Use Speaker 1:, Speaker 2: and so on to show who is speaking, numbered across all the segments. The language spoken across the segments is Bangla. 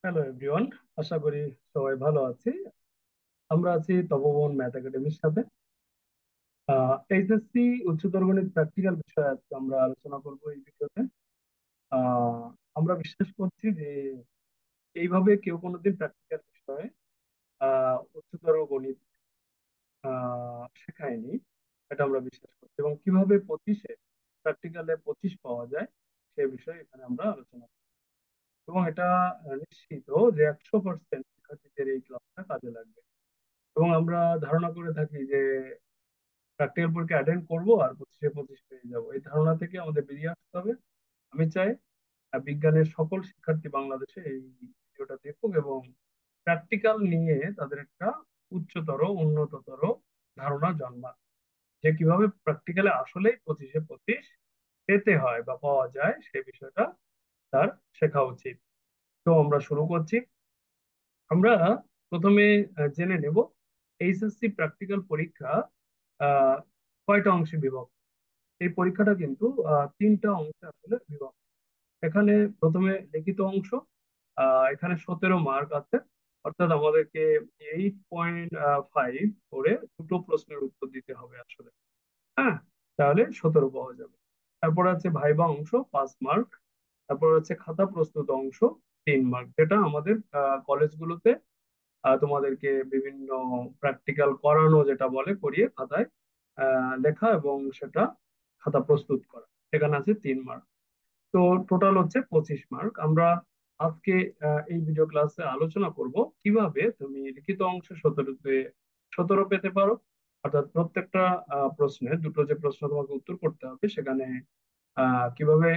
Speaker 1: হ্যালো এভরিওয়ান, আশা করি সবাই ভালো আছি। আমরা আছি তপবন ম্যাথ একাডেমির সাথে। এইচএসসি উচ্চতর গণিত প্র্যাকটিক্যাল বিষয়ে আজকে আমরা আলোচনা করব এই ভিডিওতে। আহ, আমরা বিশ্বাস করছি যে এইভাবে কেউ কোনোদিন প্র্যাকটিক্যাল বিষয়ে উচ্চতর গণিত শেখায়নি, এটা আমরা বিশ্বাস করছি। এবং কিভাবে 25-এ প্র্যাকটিক্যালে 25 পাওয়া যায় সে বিষয়ে এখানে আমরা আলোচনা করব। এবং এটা নিশ্চিত যে 100% শিক্ষার্থীদের এই ক্লাসটা কাজে লাগবে। এবং আমরা ধারণা করে থাকি যে প্র্যাকটিক্যাল পরীক্ষা অ্যাটেন্ড করবো আর 25-এ 25 পেয়ে যাবো, এই ধারণা থেকে আমাদের বেরিয়ে আসতে হবে। আমি চাই বিজ্ঞানের সকল শিক্ষার্থী বাংলাদেশে এই ভিডিওটা দেখুক এবং প্র্যাকটিক্যাল নিয়ে তাদের একটা উচ্চতর উন্নততর ধারণা জন্মাক, যে কিভাবে প্র্যাকটিক্যালে আসলেই 25-এ 25 পেতে হয় বা পাওয়া যায় সে বিষয়টা তার শেখা উচিত। তো আমরা শুরু করছি। আমরা প্রথমে জেনে নেব এইচএসসি প্র্যাকটিক্যাল পরীক্ষা আহ, কয়টা অংশে বিভক্ত। এই পরীক্ষাটা কিন্তু তিনটা অংশে আসলে বিভক্ত। এখানে প্রথমে লিখিত অংশ, এখানে 17 মার্ক আছে। অর্থাৎ আমাদেরকে 8.5 করে দুটো প্রশ্নের উত্তর দিতে হবে আসলে। হ্যাঁ, তাহলে 17 পাওয়া যাবে। তারপর আছে ভাইবা অংশ 5 মার্ক। তারপর হচ্ছে খাতা প্রস্তুত অংশ 3 মার্ক, যেটা আমাদের কলেজগুলোতে তোমাদেরকে বিভিন্ন প্র্যাকটিক্যাল করানো, যেটা বলে করিয়ে খাতায় লেখা এবং সেটা খাতা প্রস্তুত করা, এখানে আছে 3 মার্ক। তো টোটাল হচ্ছে 25 মার্ক। আমরা আজকে এই ভিডিও ক্লাসে আলোচনা করব কিভাবে তুমি লিখিত অংশে 17 পেতে পারো। অর্থাৎ প্রত্যেকটা প্রশ্নের দুটো যে প্রশ্ন তোমাকে উত্তর করতে হবে, সেখানে কিভাবে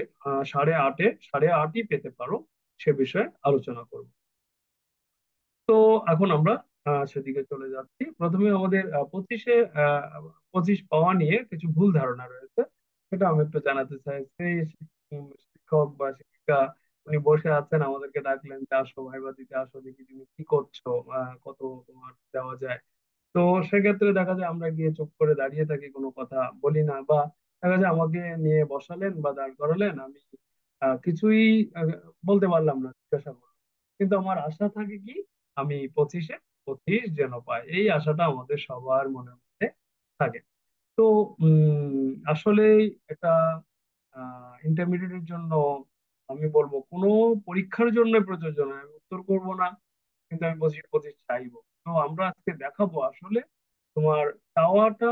Speaker 1: 8.5-8.5 পেতে পারো সে বিষয়ে আলোচনা করব। তো এখন আমরা সেদিকে চলে যাচ্ছি। প্রথমে আমাদের 25-এ 25 পাওয়া নিয়ে কিছু ভুল ধারণা রয়েছে, সেটা আমি একটু জানাতে চাই। সেই শিক্ষক বা শিক্ষিকা উনি বসে আছেন, আমাদেরকে ডাকলেন যে আসো ভাইবা দিতে, আসো দেখি তুমি কি করছো, কত তোমার দেওয়া যায়। তো সেক্ষেত্রে দেখা যায় আমরা গিয়ে চুপ করে দাঁড়িয়ে থাকি, কোনো কথা বলি না, বা দেখা যায় আমাকে নিয়ে বসালেন বা দাঁড় করালেন, আমি কিছুই আহ, বলতে পারলাম না, জিজ্ঞাসা করলাম। কিন্তু আমার আশা থাকে কি, আমি 25-এ 25 যেন পাই, এই আশাটা আমাদের সবার মনের মধ্যে থাকে। তো আসলে এটা ইন্টারমিডিয়েটের জন্য আমি বলবো কোনো পরীক্ষার জন্য প্রযোজ্য নয়। আমি উত্তর করব না, কিন্তু আমি 25-এ 25 চাইবো। তো আমরা আজকে দেখাবো আসলে তোমার চাওয়াটা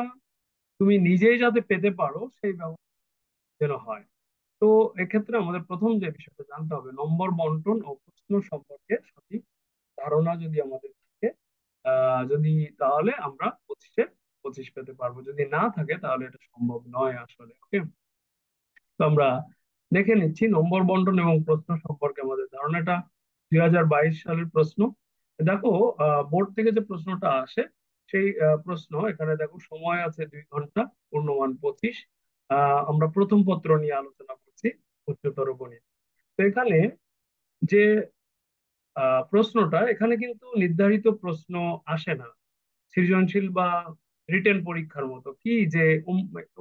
Speaker 1: তুমি নিজেই যাতে পেতে পারো সেই ব্যবস্থা যেন হয়। তো এক্ষেত্রে আমাদের প্রথম যে বিষয়টা জানতে হবে, নম্বর বন্টন ও প্রশ্ন সম্পর্কে সঠিক ধারণা যদি আমাদের থাকে, যদি, তাহলে আমরা 25-এ 25 পেতে পারবো। যদি না থাকে তাহলে এটা সম্ভব নয় আসলে। ওকে, তো আমরা দেখে নিচ্ছি নম্বর বন্টন এবং প্রশ্ন সম্পর্কে আমাদের ধারণাটা। 2022 সালের প্রশ্ন দেখো। বোর্ড থেকে যে প্রশ্নটা আসে সেই প্রশ্ন, এখানে দেখো সময় আছে 2 ঘন্টা, পূর্ণমান 25। আমরা প্রথম পত্র নিয়ে আলোচনা করছি, উচ্চতর গণিত। তো এখানে যে প্রশ্নটা, এখানে কিন্তু নির্ধারিত প্রশ্ন আসে না সৃজনশীল বা রিটেন পরীক্ষার মতো, কি যে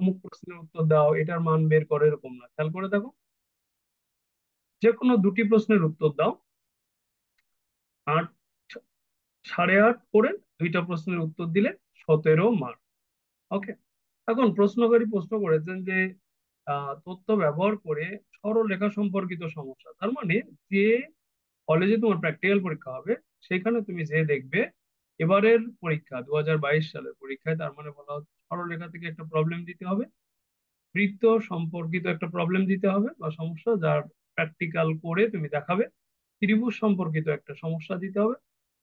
Speaker 1: অমুক প্রশ্নের উত্তর দাও এটার মান বের করে, এরকম না। খেয়াল করে দেখো, যে কোনো দুটি প্রশ্নের উত্তর দাও, 8, 8.5 করে দুইটা প্রশ্নের উত্তর দিলে 17 মার্ক। ওকে, এখন প্রশ্নকারী প্রশ্ন করেছেন যে তথ্য ব্যবহার করে সরলরেখা সম্পর্কিত সমস্যা। তার মানে যে কলেজে তোমার প্র্যাকটিক্যাল পরীক্ষা হবে, সেখানে তুমি যে দেখবে এবারের পরীক্ষা 2022 সালের পরীক্ষায়, তার মানে বলা হচ্ছে সরলরেখা থেকে একটা প্রবলেম দিতে হবে, বৃত্ত সম্পর্কিত একটা প্রবলেম দিতে হবে বা সমস্যা, যার প্র্যাকটিক্যাল করে তুমি দেখাবে, ত্রিভুজ সম্পর্কিত একটা সমস্যা দিতে হবে,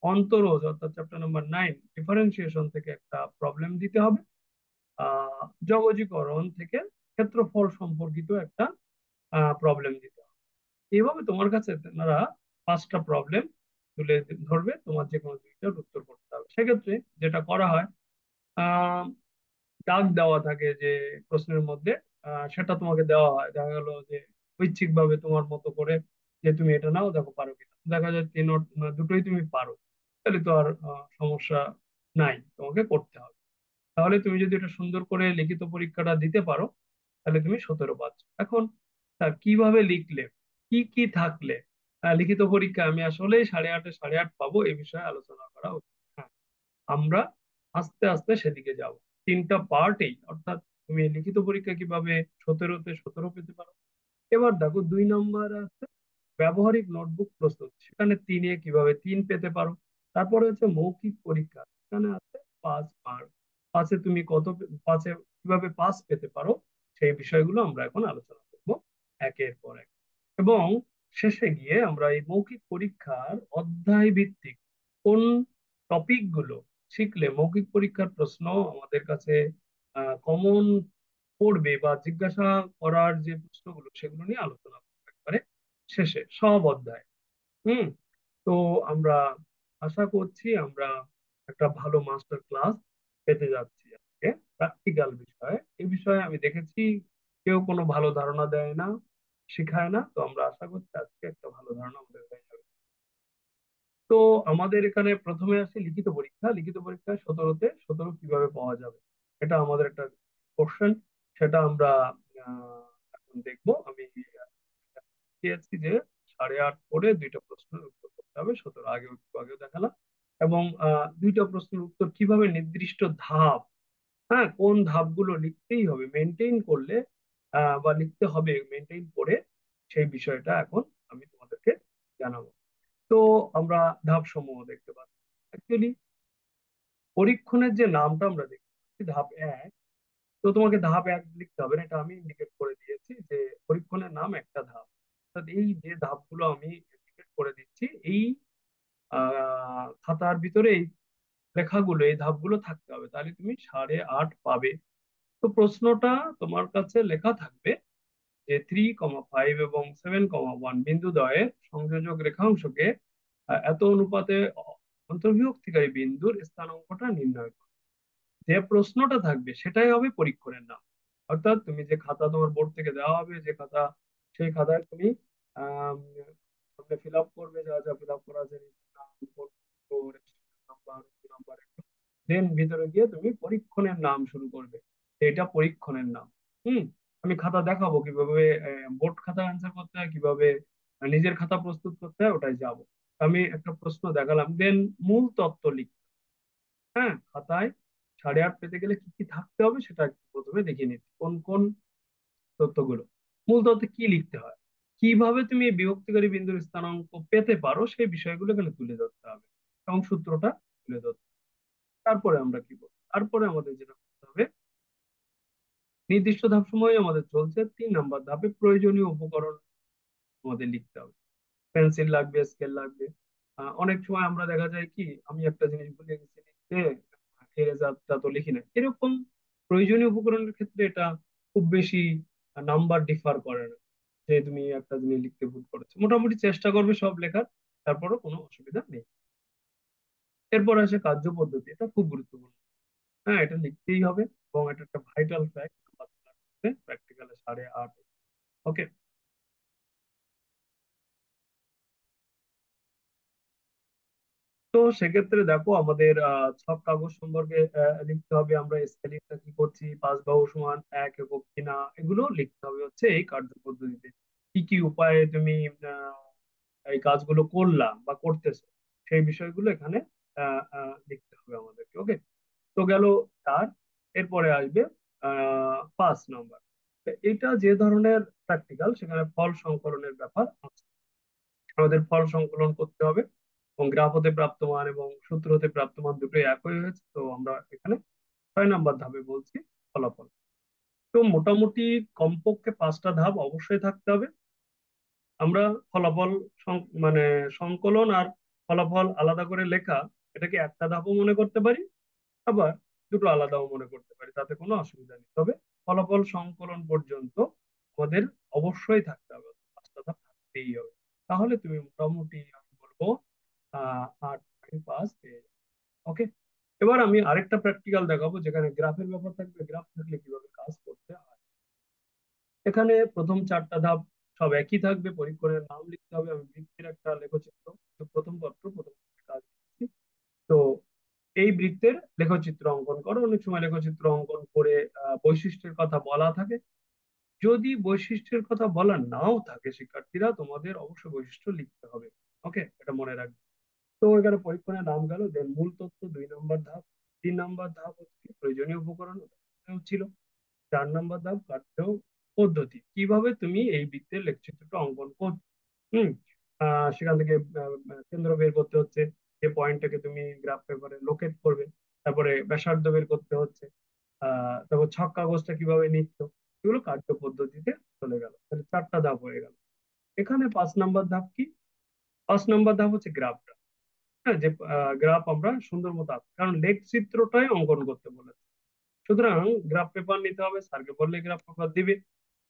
Speaker 1: অন্তরজ অর্থাৎ চ্যাপ্টার নাম্বার 9 ডিফারেন্সিয়েশন থেকে একটা প্রবলেম দিতে হবে, আহ যৌগজীকরণ থেকে ক্ষেত্রফল সম্পর্কিত একটা প্রবলেম দিতে হবে। এইভাবে তোমার কাছে তারা 5টা প্রবলেম তুলে ধরবে, তোমার যে কোনো দুইটার উত্তর করতে হবে। সেক্ষেত্রে যেটা করা হয়, আহ দাগ দেওয়া থাকে যে প্রশ্নের মধ্যে, সেটা তোমাকে দেওয়া হয়। দেখা গেল যে ঐচ্ছিক ভাবে তোমার মতো করে যে তুমি এটা নাও, দেখো পারো কিনা। দেখা যায় দুটোই তুমি পারো, তাহলে তো আর সমস্যা নাই, তোমাকে করতে হবে। তাহলে তুমি যদি এটা সুন্দর করে লিখিত পরীক্ষাটা দিতে পারো, তাহলে তুমি 17 পাচ্ছ। এখন কিভাবে লিখলে, কি কি থাকলে লিখিত পরীক্ষা আমি আসলে 8:30-এ 8:30 পাবো এই বিষয়ে আলোচনা করা উচিত। হ্যাঁ, আমরা আস্তে আস্তে সেদিকে যাব। তিনটা পার্টেই, অর্থাৎ তুমি লিখিত পরীক্ষা কিভাবে 17-তে 17 পেতে পারো। এবার দেখো 2 নম্বর আছে ব্যবহারিক নোটবুক প্রস্তুত, সেখানে 3-এ কিভাবে 3 পেতে পারো। তারপরে হচ্ছে মৌখিক পরীক্ষা, সেখানে আছে 5 মার্ক। পাঁচে তুমি কত পাঁচে কিভাবে 5 পেতে পারো, সেই বিষয়গুলো আমরা এখন আলোচনা করব একের পর এক। এবং শেষে গিয়ে আমরা এই মৌখিক পরীক্ষার অধ্যায় ভিত্তিক কোন টপিক গুলো শিখলে মৌখিক পরীক্ষার প্রশ্ন আমাদের কাছে কমন পড়বে বা জিজ্ঞাসা করার যে প্রশ্নগুলো সেগুলো নিয়ে আলোচনা করবো একবারে শেষে সব অধ্যায়। হুম। তো আমরা আশা করছি আমরা একটা ভালো মাস্টার ক্লাস পেতে যাচ্ছি আজকে প্র্যাকটিক্যাল বিষয়ে। এই বিষয়ে আমি দেখেছি কেউ কোনো ভালো ধারণা দেয় না, শেখায় না। তো আমরা আশা করছি আজকে একটা ভালো ধারণা আমাদের হয়ে যাবে। তো আমাদের এখানে প্রথমে আসে লিখিত পরীক্ষা। লিখিত পরীক্ষায় 17-তে 17 কিভাবে পাওয়া যাবে, এটা আমাদের একটা কোশ্চেন। সেটা আমরা এখন দেখবো। আমি দিয়েছি যে 8:30 করে 2টা প্রশ্নের উত্তর করতে হবে, 17 আগে একটু আগেও দেখালাম। এবং 2টা প্রশ্নের উত্তর কিভাবে নির্দিষ্ট ধাপ, হ্যাঁ কোন ধাপগুলো লিখতেই হবে মেনটেন করলে, বা লিখতে হবে মেনটেন করে, সেই বিষয়টা এখন আমি তোমাদেরকে জানাবো। তো আমরা ধাপ সমূহ দেখতে পাচ্ছি। অ্যাকচুয়ালি পরীক্ষণের যে নামটা আমরা দেখতে পাচ্ছি ধাপ 1। তো তোমাকে ধাপ 1 লিখতে হবে না, এটা আমি ইন্ডিকেট করে দিয়েছি যে পরীক্ষণের নাম একটা ধাপ। অর্থাৎ এই যে ধাপগুলো আমি ইন্ডিকেট করে দিচ্ছি, এই খাতার ভিতরে এই লেখাগুলো এই ধাপগুলো থাকতে হবে, তাহলে তুমি 8:30 পাবে। তো প্রশ্নটা তোমার কাছে লেখা থাকবে যে 3,5 এবং 7,1 বিন্দুদ্বয়ের সংযোজক রেখাংশকে এত অনুপাতে অন্তর্বিভক্তিকারী বিন্দুর স্থানাঙ্কটা নির্ণয় করো। যে প্রশ্নটা থাকবে সেটাই হবে পরীক্ষণের নাম। অর্থাৎ তুমি যে খাতা তোমার বোর্ড থেকে দেওয়া হবে, যে খাতা, সেই খাতায় তুমি ফিল আপ করবে, যা যা ফিল আপ করা আছে, নাম, নাম্বার, নাম্বার, দেন ভিতরে গিয়ে তুমি পরীক্ষণের নাম শুরু করবে। এটা পরীক্ষণের নাম। হুম। আমি খাতা দেখাবো কিভাবে বোর্ড খাতা অ্যান্সার করতে হয়, কিভাবে নিজের খাতা প্রস্তুত করতে হয়, ওটাই যাব। আমি একটা প্রশ্ন দেখালাম, দেন মূল তত্ত্ব লিখ। হ্যাঁ, খাতায় 8:30 পেতে গেলে কি কি থাকতে হবে সেটা একটু প্রথমে দেখিয়ে নিচ্ছি কোন কোন তথ্যগুলো। মূল তথ্যে কি লিখতে হয়, কিভাবে তুমি এই বিভক্তিকারী বিন্দুর স্থানাঙ্ক পেতে পারো, সেই বিষয়গুলো এখানে তুলে ধরতে হবে এবং সূত্রটা তুলে ধরতে হবে। তারপরে আমরা কি করবো, তারপরে আমাদের যেটা করতে হবে, নির্দিষ্ট ধাপ সময় আমাদের চলছে, 3 নম্বর ধাপে প্রয়োজনীয় উপকরণ আমাদের লিখতে হবে। পেন্সিল লাগবে, স্কেল লাগবে। অনেক সময় আমরা দেখা যায় কি আমি একটা জিনিস ভুলে গেছি লিখতে, এরেজারটা তো লিখি না, এরকম প্রয়োজনীয় উপকরণের ক্ষেত্রে এটা খুব বেশি নাম্বার ডিফার করে না। যে তুমি একটা জিনিস লিখতে ভুল করেছো, মোটামুটি চেষ্টা করবে সব লেখার, তারপরও কোনো অসুবিধা নেই। এরপর আসে কার্য পদ্ধতি, এটা খুব গুরুত্বপূর্ণ। হ্যাঁ, এটা লিখতেই হবে এবং এটা একটা ভাইটাল ফ্যাক্ট প্র্যাকটিক্যালে 8:30। ওকে। তো সেক্ষেত্রে দেখো আমাদের ছক কাগজ সম্পর্কে লিখতে হবে, আমরা স্পেলিংটা কি করছি, পাঁচ বাহু সমান 1 একক কিনা, এগুলো লিখতে হবে হচ্ছে এই কার্য পদ্ধতিতে। কি কি উপায়ে তুমি আহ, এই কাজগুলো করলা বা করতেছো, সেই বিষয়গুলো এখানে লিখতে হবে আমাদেরকে। ওকে। তো গেল 4। এরপরে আসবে 5 নম্বর। এটা যে ধরনের প্র্যাকটিক্যাল, সেখানে ফল সংকলনের ব্যাপার আছে। আমাদের ফল সংকলন করতে হবে এবং গ্রাফ হতে প্রাপ্ত মান এবং সূত্র হতে প্রাপ্ত মান দুটোই একই হয়েছে, তো আমরা এখানে 6 নম্বর ধাপে বলছি ফলাফল। তো মোটামুটি কমপক্ষে 5টা ধাপ অবশ্যই থাকতে হবে। আমরা ফলাফল মানে সংকলন আর ফলাফল আলাদা করে লেখা, এটাকে একটা ধাপও মনে করতে পারি, আবার দুটো আলাদাও মনে করতে পারি, তাতে কোনো অসুবিধা নেই। তবে ফলাফল সংকলন পর্যন্ত আমাদের অবশ্যই থাকতে হবে, 5টা ধাপ থাকতেই হবে। তাহলে তুমি মোটামুটি আমি বলবো 8/5 পেয়ে যাবে। ওকে। এবার আমি আরেকটা প্র্যাকটিক্যাল দেখাবো যেখানে গ্রাফের ব্যাপার থাকবে, গ্রাফ থাকলে কিভাবে কাজ করতে হয়। এখানে প্রথম 4টা ধাপ সব একই থাকবে, পরীক্ষণের নাম লিখতে হবে, আমি বৃত্তের একটা লেখচিত্র, তো প্রথম পত্র প্রথম কাজ দিচ্ছি। তো এই বৃত্তের লেখচিত্র অঙ্কন করো। অনেক সময় লেখচিত্র অঙ্কন করে বৈশিষ্ট্যের কথা বলা থাকে, যদি বৈশিষ্ট্যের কথা বলা নাও থাকে শিক্ষার্থীরা, তোমাদের অবশ্যই বৈশিষ্ট্য লিখতে হবে। ওকে, এটা মনে রাখবে। তো এখানে পরীক্ষণের নাম গেল, দেন মূল তথ্য 2 নম্বর ধাপ। 3 নম্বর ধাপ হচ্ছে কি? প্রয়োজনীয় উপকরণ, ওটাও ছিল। 4 নম্বর ধাপ কার্য পদ্ধতি, কিভাবে তুমি এই বৃত্তের লেখচিত্রটা অঙ্কন করছো। হুম সেখান থেকে কেন্দ্র বের করতে হচ্ছে, যে পয়েন্টটাকে তুমি গ্রাফ পেপারে লোকেট করবে। তারপরে ব্যাসার্ধ বের করতে হচ্ছে। তারপর ছক কাগজটা কিভাবে নিচ্ছ, এগুলো কার্য পদ্ধতিতে চলে গেল। তাহলে 4টা ধাপ হয়ে গেল। এখানে 5 নম্বর ধাপ কি? 5 নম্বর ধাপ হচ্ছে গ্রাফটা। হ্যাঁ, যে গ্রাফ আমরা সুন্দর মতো আঁকবো, কারণ লেখ চিত্রটাই অঙ্কন করতে বলেছে। সুতরাং গ্রাফ পেপার নিতে হবে, স্যারকে বললে গ্রাফ পেপার দিবে।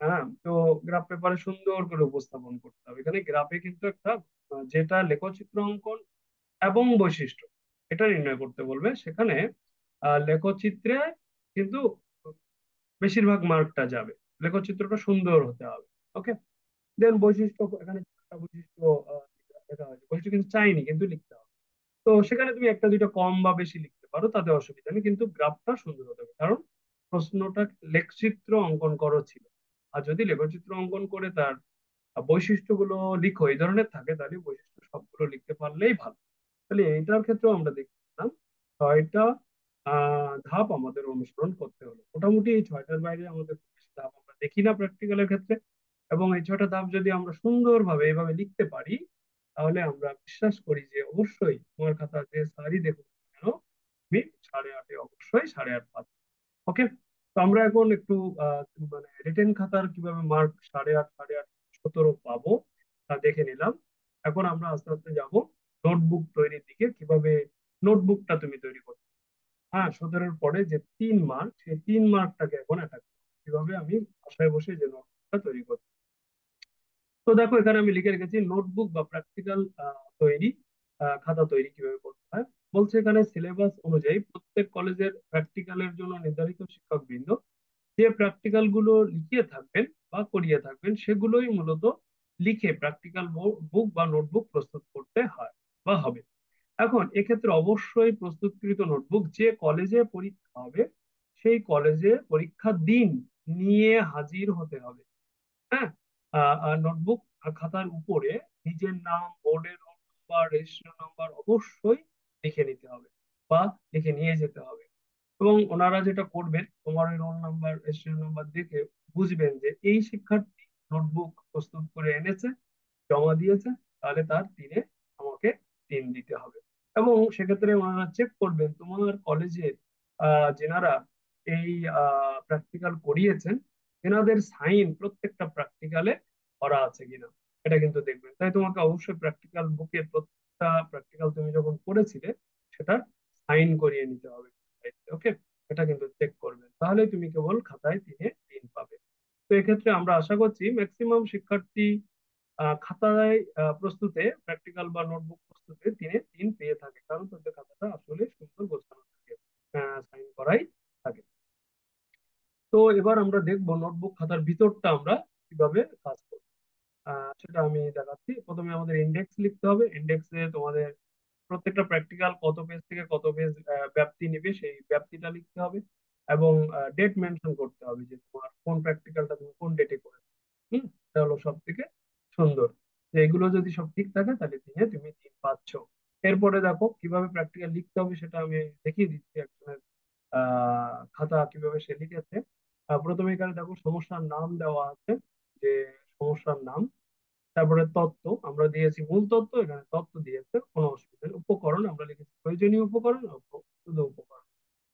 Speaker 1: হ্যাঁ, তো গ্রাফ পেপারে সুন্দর করে উপস্থাপন করতে হবে। এখানে গ্রাফে কিন্তু একটা যেটা লেখচিত্র অঙ্কন এবং বৈশিষ্ট্য, এটা নির্ণয় করতে বলবে। সেখানে লেখচিত্রে কিন্তু বেশিরভাগ মার্কটা যাবে, লেখচিত্রটা সুন্দর হতে হবে। ওকে, দেন বৈশিষ্ট্য, এখানে 4টা বৈশিষ্ট্য লেখা হয়েছে। বৈশিষ্ট্য কিন্তু চাইনি, কিন্তু লিখতে হবে। তো সেখানে তুমি একটা দুইটা কম বা বেশি লিখতে পারো, তাতে অসুবিধা নেই, কিন্তু গ্রাফটা সুন্দর হতে হবে, কারণ প্রশ্নটা লেখচিত্র অঙ্কন করো ছিল। আর যদি লেখচিত্র অঙ্কন করে তার বৈশিষ্ট্যগুলো লিখো এই ধরনের থাকে, তাহলে বৈশিষ্ট্য সবগুলো লিখতে পারলেই ভালো। তাহলে এইটার ক্ষেত্রেও আমরা দেখলাম 6টা ধাপ আমাদের অনুসরণ করতে হলো। মোটামুটি এই 6টার বাইরে আমাদের খুব বেশি ধাপ আমরা দেখি না প্র্যাকটিক্যালের ক্ষেত্রে। এবং এই 6টা ধাপ যদি আমরা সুন্দরভাবে এভাবে লিখতে পারি, তাহলে আমরা বিশ্বাস করি যে অবশ্যই তোমার খাতা যে স্যারই দেখুক না কেন, তুমি 8.5-এ অবশ্যই 8.5 পাবে। ওকে, তো আমরা এখন একটু মানে রিটেন খাতার কিভাবে মার্ক 8.5, 8.5, 17 পাবো তা দেখে নিলাম। এখন আমরা আস্তে আস্তে যাব নোটবুক তৈরির দিকে। কিভাবে নোটবুকটা তুমি তৈরি করবে? হ্যাঁ, 17-এর পরে যে 3 মার্ক, সেই 3 মার্কটাকে এখন অ্যাটাক করবো কিভাবে আমি বাসায় বসে যে নোটবুকটা তৈরি করবো। তো দেখো, এখানে আমি লিখে রেখেছি নোটবুক বা প্র্যাকটিক্যাল তৈরি, খাতা তৈরি কিভাবে করতে হয়। বলছে এখানে সিলেবাস অনুযায়ী প্রত্যেক কলেজের প্র্যাকটিক্যালের জন্য নির্ধারিত শিক্ষকবৃন্দ যে প্র্যাকটিক্যাল গুলো লিখিয়ে থাকবেন বা করিয়ে থাকবেন, সেগুলোই মূলত লিখে প্র্যাকটিক্যাল বুক বা নোটবুক প্রস্তুত করতে হয় বা হবে। এখন এক্ষেত্রে অবশ্যই প্রস্তুতকৃত নোটবুক যে কলেজে পরীক্ষা হবে, সেই কলেজে পরীক্ষার দিন নিয়ে হাজির হতে হবে। হ্যাঁ, নোটবুক খাতার উপরে নিজের নাম, বোর্ডের রোল নাম্বার, রেজিস্ট্রেশন নাম্বার অবশ্যই লিখে নিতে হবে বা লিখে নিয়ে যেতে হবে। এবং ওনারা যেটা করবেন, তোমার ওই রোল নাম্বার, রেজিস্ট্রেশন নাম্বার দেখে বুঝবেন যে এই শিক্ষার্থী নোটবুক প্রস্তুত করে এনেছে, জমা দিয়েছে, তাহলে তার 3-এ আমাকে 3 দিতে হবে। এবং সেক্ষেত্রে ওনারা চেক করবেন তোমার কলেজের যেনারা এই প্র্যাকটিক্যাল করিয়েছেন, এনাদের সাইন প্রত্যেকটা প্র্যাকটিক্যালে করা আছে কিনা, এটা কিন্তু দেখবেন। তাই তোমাকে অবশ্যই প্র্যাকটিক্যাল বুকে প্রত্যেকটা প্র্যাকটিক্যাল তুমি যখন করেছিলে সেটা সাইন করিয়ে নিতে হবে। ওকে, এটা কিন্তু চেক করবেন, তাহলে তুমি কেবল খাতায় 3-এ 3 পাবে। তো এক্ষেত্রে আমরা আশা করছি ম্যাক্সিমাম শিক্ষার্থী খাতায় প্রস্তুতে, প্র্যাকটিক্যাল বা নোটবুক প্রস্তুতে 3-এ 3 পেয়ে থাকে, কারণ তাদের খাতাটা আসলে সুন্দর গোছানো থাকে, সাইন করাই থাকে। তো এবার আমরা দেখবো নোটবুক খাতার ভিতরটা আমরা কিভাবে কাজ করবো। সেটা আমি দেখাচ্ছি। প্রথমে আমাদের ইন্ডেক্স লিখতে হবে। ইন্ডেক্সে তোমাদের প্রত্যেকটা প্র্যাকটিক্যাল কত পেজ থেকে কত পেজ ব্যাপ্তি নেবে, সেই ব্যাপ্তিটা লিখতে হবে। এবং ডেট মেনশন করতে হবে, যে তোমার কোন প্র্যাকটিক্যালটা তুমি কোন ডেটে করেছো। এটা হলো সব থেকে সুন্দর, যে এগুলো যদি সব ঠিক থাকে তাহলে তুমি 3 পাচ্ছ। এরপরে দেখো কিভাবে প্র্যাকটিক্যাল লিখতে হবে, সেটা আমি দেখিয়ে দিচ্ছি একজনের খাতা কিভাবে সে লিখেছে। প্রথমে এখানে দেখো সমস্যার নাম দেওয়া আছে, যে সমস্যার নাম। তারপরে তত্ত্ব আমরা দিয়েছি, মূল তত্ত্ব, এখানে তত্ত্ব দিয়েছে, কোনো অসুবিধা নেই। উপকরণ আমরা লিখেছি প্রয়োজনীয় উপকরণ আর শুধু উপকরণ,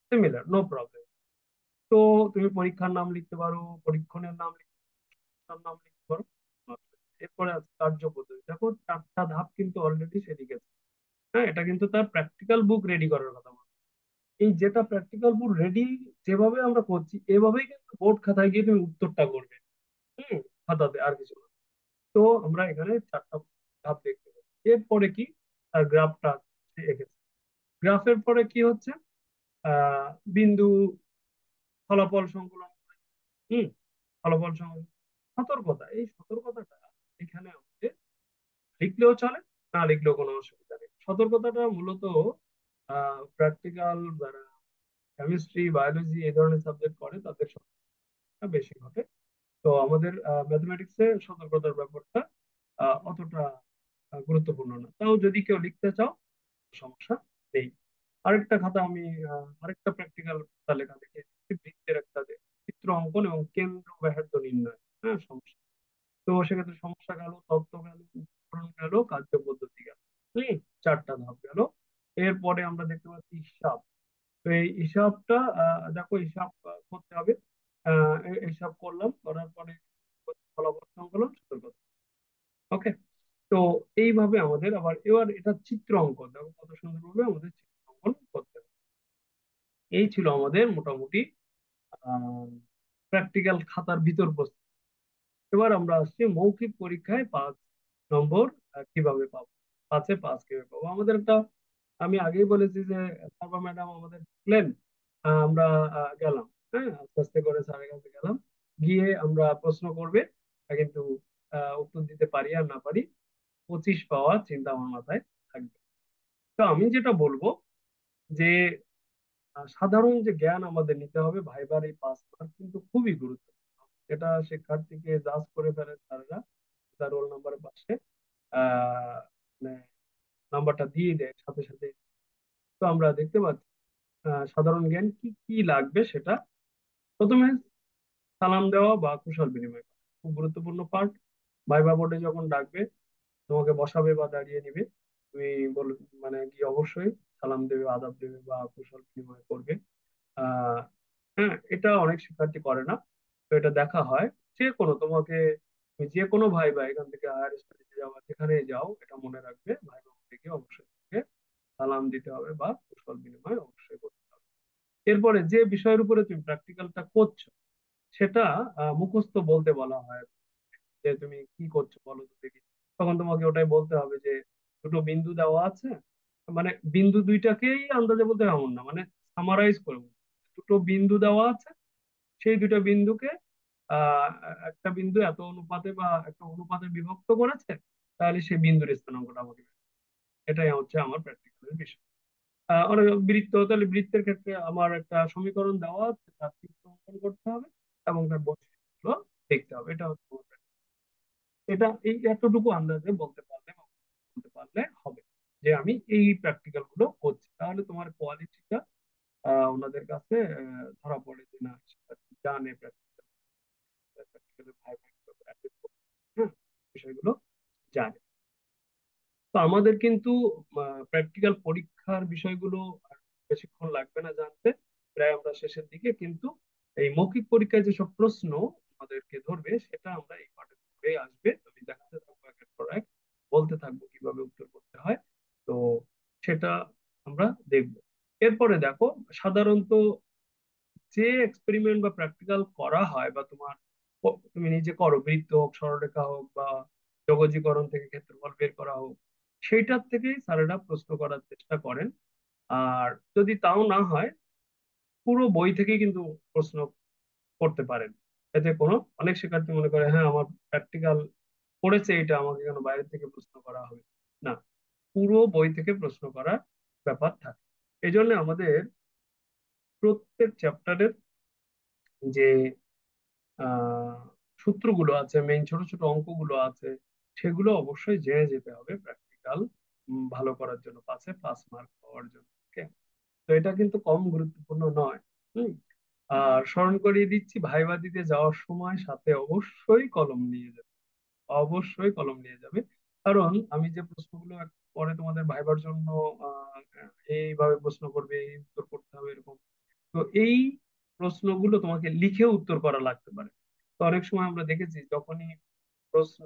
Speaker 1: সিমিলার, নো প্রবলেম। তো তুমি পরীক্ষার নাম লিখতে পারো, পরীক্ষণের নাম লিখতে পারো, সংস্থার নাম লিখতে পারো। এরপরে আছে কার্য পদ্ধতি। দেখো 4টা ধাপ কিন্তু অলরেডি সে লিখেছে। হ্যাঁ, এটা কিন্তু তার প্র্যাকটিক্যাল বুক রেডি করার কথা বলছে। এই যেটা প্র্যাকটিক্যাল বুক রেডি যেভাবে আমরা করছি, এভাবেই কিন্তু বোর্ড খাতায় গিয়ে তুমি উত্তরটা করবে। হুম খাতাতে আর কিছু না। তো আমরা এখানে 4টা ধাপ দেখতে পাচ্ছি। এরপরে কি? আর গ্রাফটা এঁকেছে। গ্রাফের পরে কি হচ্ছে? আহ বিন্দু, ফলাফল সংকলন। হুম ফলাফল সংকলন, সতর্কতা, এই সতর্কতাটা এখানে আমাদের লিখলেও চলে, না লিখলেও কোনো অসুবিধা নেই। সতর্কতাটা মূলত প্র্যাকটিক্যাল যারা কেমিস্ট্রি, বায়োলজি এই ধরনের সাবজেক্ট করে তাদের সতর্কতা বেশি ঘটে। তো আমাদের ম্যাথমেটিক্সে সতর্কতার ব্যাপারটা অতটা গুরুত্বপূর্ণ না। তাও যদি কেউ লিখতে চাও, সমস্যা নেই। আরেকটা খাতা আমি আরেকটা প্র্যাকটিক্যাল খাতা লেখা দেখেছি, বৃত্তের একটা চিত্র অঙ্কন এবং কেন্দ্র ব্যাসার্ধ নির্ণয়। হ্যাঁ, সমস্যা। তো সেক্ষেত্রে সমস্যা গেল, তত্ত্ব গেল, উপকরণ গেল, কার্য পদ্ধতি গেল। হম, চারটা ধাপ গেল। এরপরে আমরা দেখতে পাচ্ছি হিসাব। তো এই হিসাবটা দেখো, হিসাব করতে হবে। হিসাব করলাম, করার পরে ফলাফল সংকলন, সতর্কতা। ওকে। তো এইভাবে আমাদের আবার এবার এটা চিত্র অঙ্কন, দেখো কত সুন্দরভাবে আমাদের চিত্র অঙ্কন করতে হবে। এই ছিল আমাদের মোটামুটি প্র্যাকটিক্যাল খাতার ভিতর প্রস্তুত। এবার আমরা আসছি মৌখিক পরীক্ষায় 5 নম্বর কিভাবে পাবো, 5-এ 5 কিভাবে পাবো। আমাদের একটা, আমি আগেই বলেছি যে স্যার বা ম্যাডাম আমাদের ডাকলেন, আমরা গেলাম। হ্যাঁ, আস্তে আস্তে করে স্যারের কাছে গেলাম, গিয়ে আমরা প্রশ্ন করবে, কিন্তু উত্তর দিতে পারি আর না পারি, 25 পাওয়ার চিন্তা আমার মাথায় থাকবে। তো আমি যেটা বলবো যে সাধারণ যে জ্ঞান আমাদের নিতে হবে ভাইবার এই 5 মার্ক কিন্তু খুবই গুরুত্বপূর্ণ। এটা শিক্ষার্থীকে জাজ করে ফেলে স্যাররা, তার রোল নাম্বারের পাশে আহ মানে নাম্বারটা দিয়ে দেয় সাথে সাথে। তো আমরা দেখতে পাচ্ছি সাধারণ জ্ঞান কি কি লাগবে সেটা প্রথমে সালাম দেওয়া বা কুশল বিনিময় করা খুব গুরুত্বপূর্ণ পার্ট। ভাইবা বোর্ডে যখন ডাকবে, তোমাকে বসাবে বা দাঁড়িয়ে নিবে, তুমি বল, মানে কি অবশ্যই সালাম দেবে, আদাব দেবে বা কুশল বিনিময় করবে। আহ হ্যাঁ, এটা অনেক শিক্ষার্থী করে না। তো এটা দেখা হয় যে কোনো তোমাকে, তুমি যে কোনো ভাই বা এখান থেকে হায়ার স্টাডিতে যাও বা যেখানে যাও, এটা মনে রাখবে ভাই বোন থেকে অবশ্যই তোমাকে সালাম দিতে হবে বা কুশল বিনিময় অবশ্যই করতে হবে। এরপরে যে বিষয়ের উপরে তুমি প্র্যাকটিক্যালটা করছো সেটা মুখস্থ বলতে বলা হয়, যে তুমি কি করছো বলো তো দেখি। তখন তোমাকে ওটাই বলতে হবে যে দুটো বিন্দু দেওয়া আছে, মানে বিন্দু দুইটাকেই আন্দাজে বলতে হবে এমন না, মানে সামারাইজ করে বলতে হবে। দুটো বিন্দু দেওয়া আছে, সেই দুটো বিন্দুকে আহ একটা বিন্দু এত অনুপাতে বা একটা অনুপাতে বিভক্ত করেছে, তাহলে সেই বিন্দুর স্থানাঙ্কটা আমাকে বের করতে হবে। এটাই হচ্ছে আমার প্র্যাকটিক্যালের বিষয়। অনেক বৃত্ত, তাহলে বৃত্তের ক্ষেত্রে আমার একটা সমীকরণ দেওয়া আছে, তার চিত্র অঙ্কন করতে হবে এবং তার বৈশিষ্ট্যগুলো দেখতে হবে। এটা হচ্ছে আমার practical। এটা এই এতটুকু আন্দাজে বলতে পারলে বা বলতে পারলে হবে যে আমি এই প্র্যাকটিক্যাল গুলো করছি, তাহলে তোমার কোয়ালিটিটা ওনাদের কাছে ধরা পড়ে যে না, শিক্ষার্থী জানে প্র্যাকটিক্যাল, প্র্যাকটিক্যালের ভাই ভাই হ্যাঁ, বিষয়গুলো জানে। তো আমাদের কিন্তু প্র্যাকটিক্যাল পরীক্ষার বিষয়গুলো আর বেশিক্ষণ লাগবে না জানতে, প্রায় আমরা শেষের দিকে। কিন্তু এই মৌখিক পরীক্ষায় যেসব প্রশ্ন আমাদেরকে ধরবে সেটা আমরা এই পাঠের পরে আসবে, আমি দেখাতে থাকবো একের পর এক, বলতে থাকবো কিভাবে উত্তর করতে হয়। তো সেটা আমরা দেখব। এরপরে দেখো, সাধারণত যে এক্সপেরিমেন্ট বা প্র্যাকটিক্যাল করা হয় বা তোমার তুমি নিজে করো, বৃত্ত হোক, সরলরেখা হোক বা জগজীকরণ থেকে ক্ষেত্রফল বের করা হোক, সেইটার থেকেই স্যারেরা প্রশ্ন করার চেষ্টা করেন। আর যদি তাও না হয়, পুরো বই থেকেই কিন্তু প্রশ্ন করতে পারেন। এতে কোনো, অনেক শিক্ষার্থী মনে করে হ্যাঁ আমার প্র্যাকটিক্যাল পড়েছে এটা, আমাকে কেন বাইরে থেকে প্রশ্ন করা হবে, না, পুরো বই থেকে প্রশ্ন করার ব্যাপার থাকে। এই জন্য আমাদের প্রত্যেক চ্যাপ্টারের যে আহ সূত্রগুলো আছে, মেইন ছোট ছোট অঙ্কগুলো আছে, সেগুলো অবশ্যই জেনে যেতে হবে প্র্যাকটিক্যাল ভালো করার জন্য, 5-এ 5 মার্ক পাওয়ার জন্য। ওকে। তো এটা কিন্তু কম গুরুত্বপূর্ণ নয়। হুম। আর স্মরণ করিয়ে দিচ্ছি, ভাইবা দিতে যাওয়ার সময় সাথে অবশ্যই কলম নিয়ে যাবে, অবশ্যই কলম নিয়ে যাবে। কারণ আমি যে প্রশ্নগুলো পরে তোমাদের ভাইবার জন্য আহ এইভাবে প্রশ্ন করবে, এই উত্তর করতে হবে এরকম, তো এই প্রশ্নগুলো তোমাকে লিখে উত্তর করা লাগতে পারে। তো অনেক সময় আমরা দেখেছি যখনই প্রশ্ন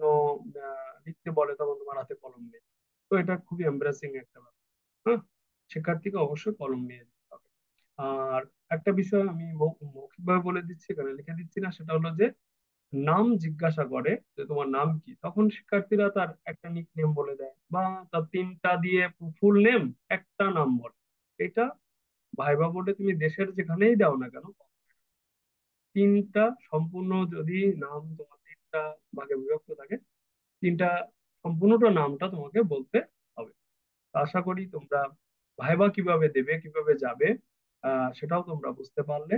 Speaker 1: লিখতে বলে তখন তোমার হাতে কলম নেই। তো এটা খুবই এম্বারাসিং একটা ব্যাপার। হ্যাঁ, শিক্ষার্থীকে অবশ্যই কলম নিয়ে যেতে হবে। আর একটা বিষয় আমি মৌখিকভাবে বলে দিচ্ছি, এখানে লিখে দিচ্ছি না, সেটা হলো যে নাম জিজ্ঞাসা করে যে তোমার নাম কি, তখন শিক্ষার্থীরা তার একটা নিক নেম বলে দেয় বা তার তিনটা দিয়ে ফুল নেম একটা নাম বলে। এটা ভাইবা বোর্ডে তুমি দেশের যেখানেই দাও না কেন, তিনটা সম্পূর্ণ যদি নাম তোমার তিনটা ভাগে বিভক্ত থাকে, তিনটা সম্পূর্ণটা নামটা তোমাকে বলতে হবে। তো আশা করি তোমরা ভাইবা কিভাবে দেবে, কিভাবে যাবে, সেটাও তোমরা বুঝতে পারলে।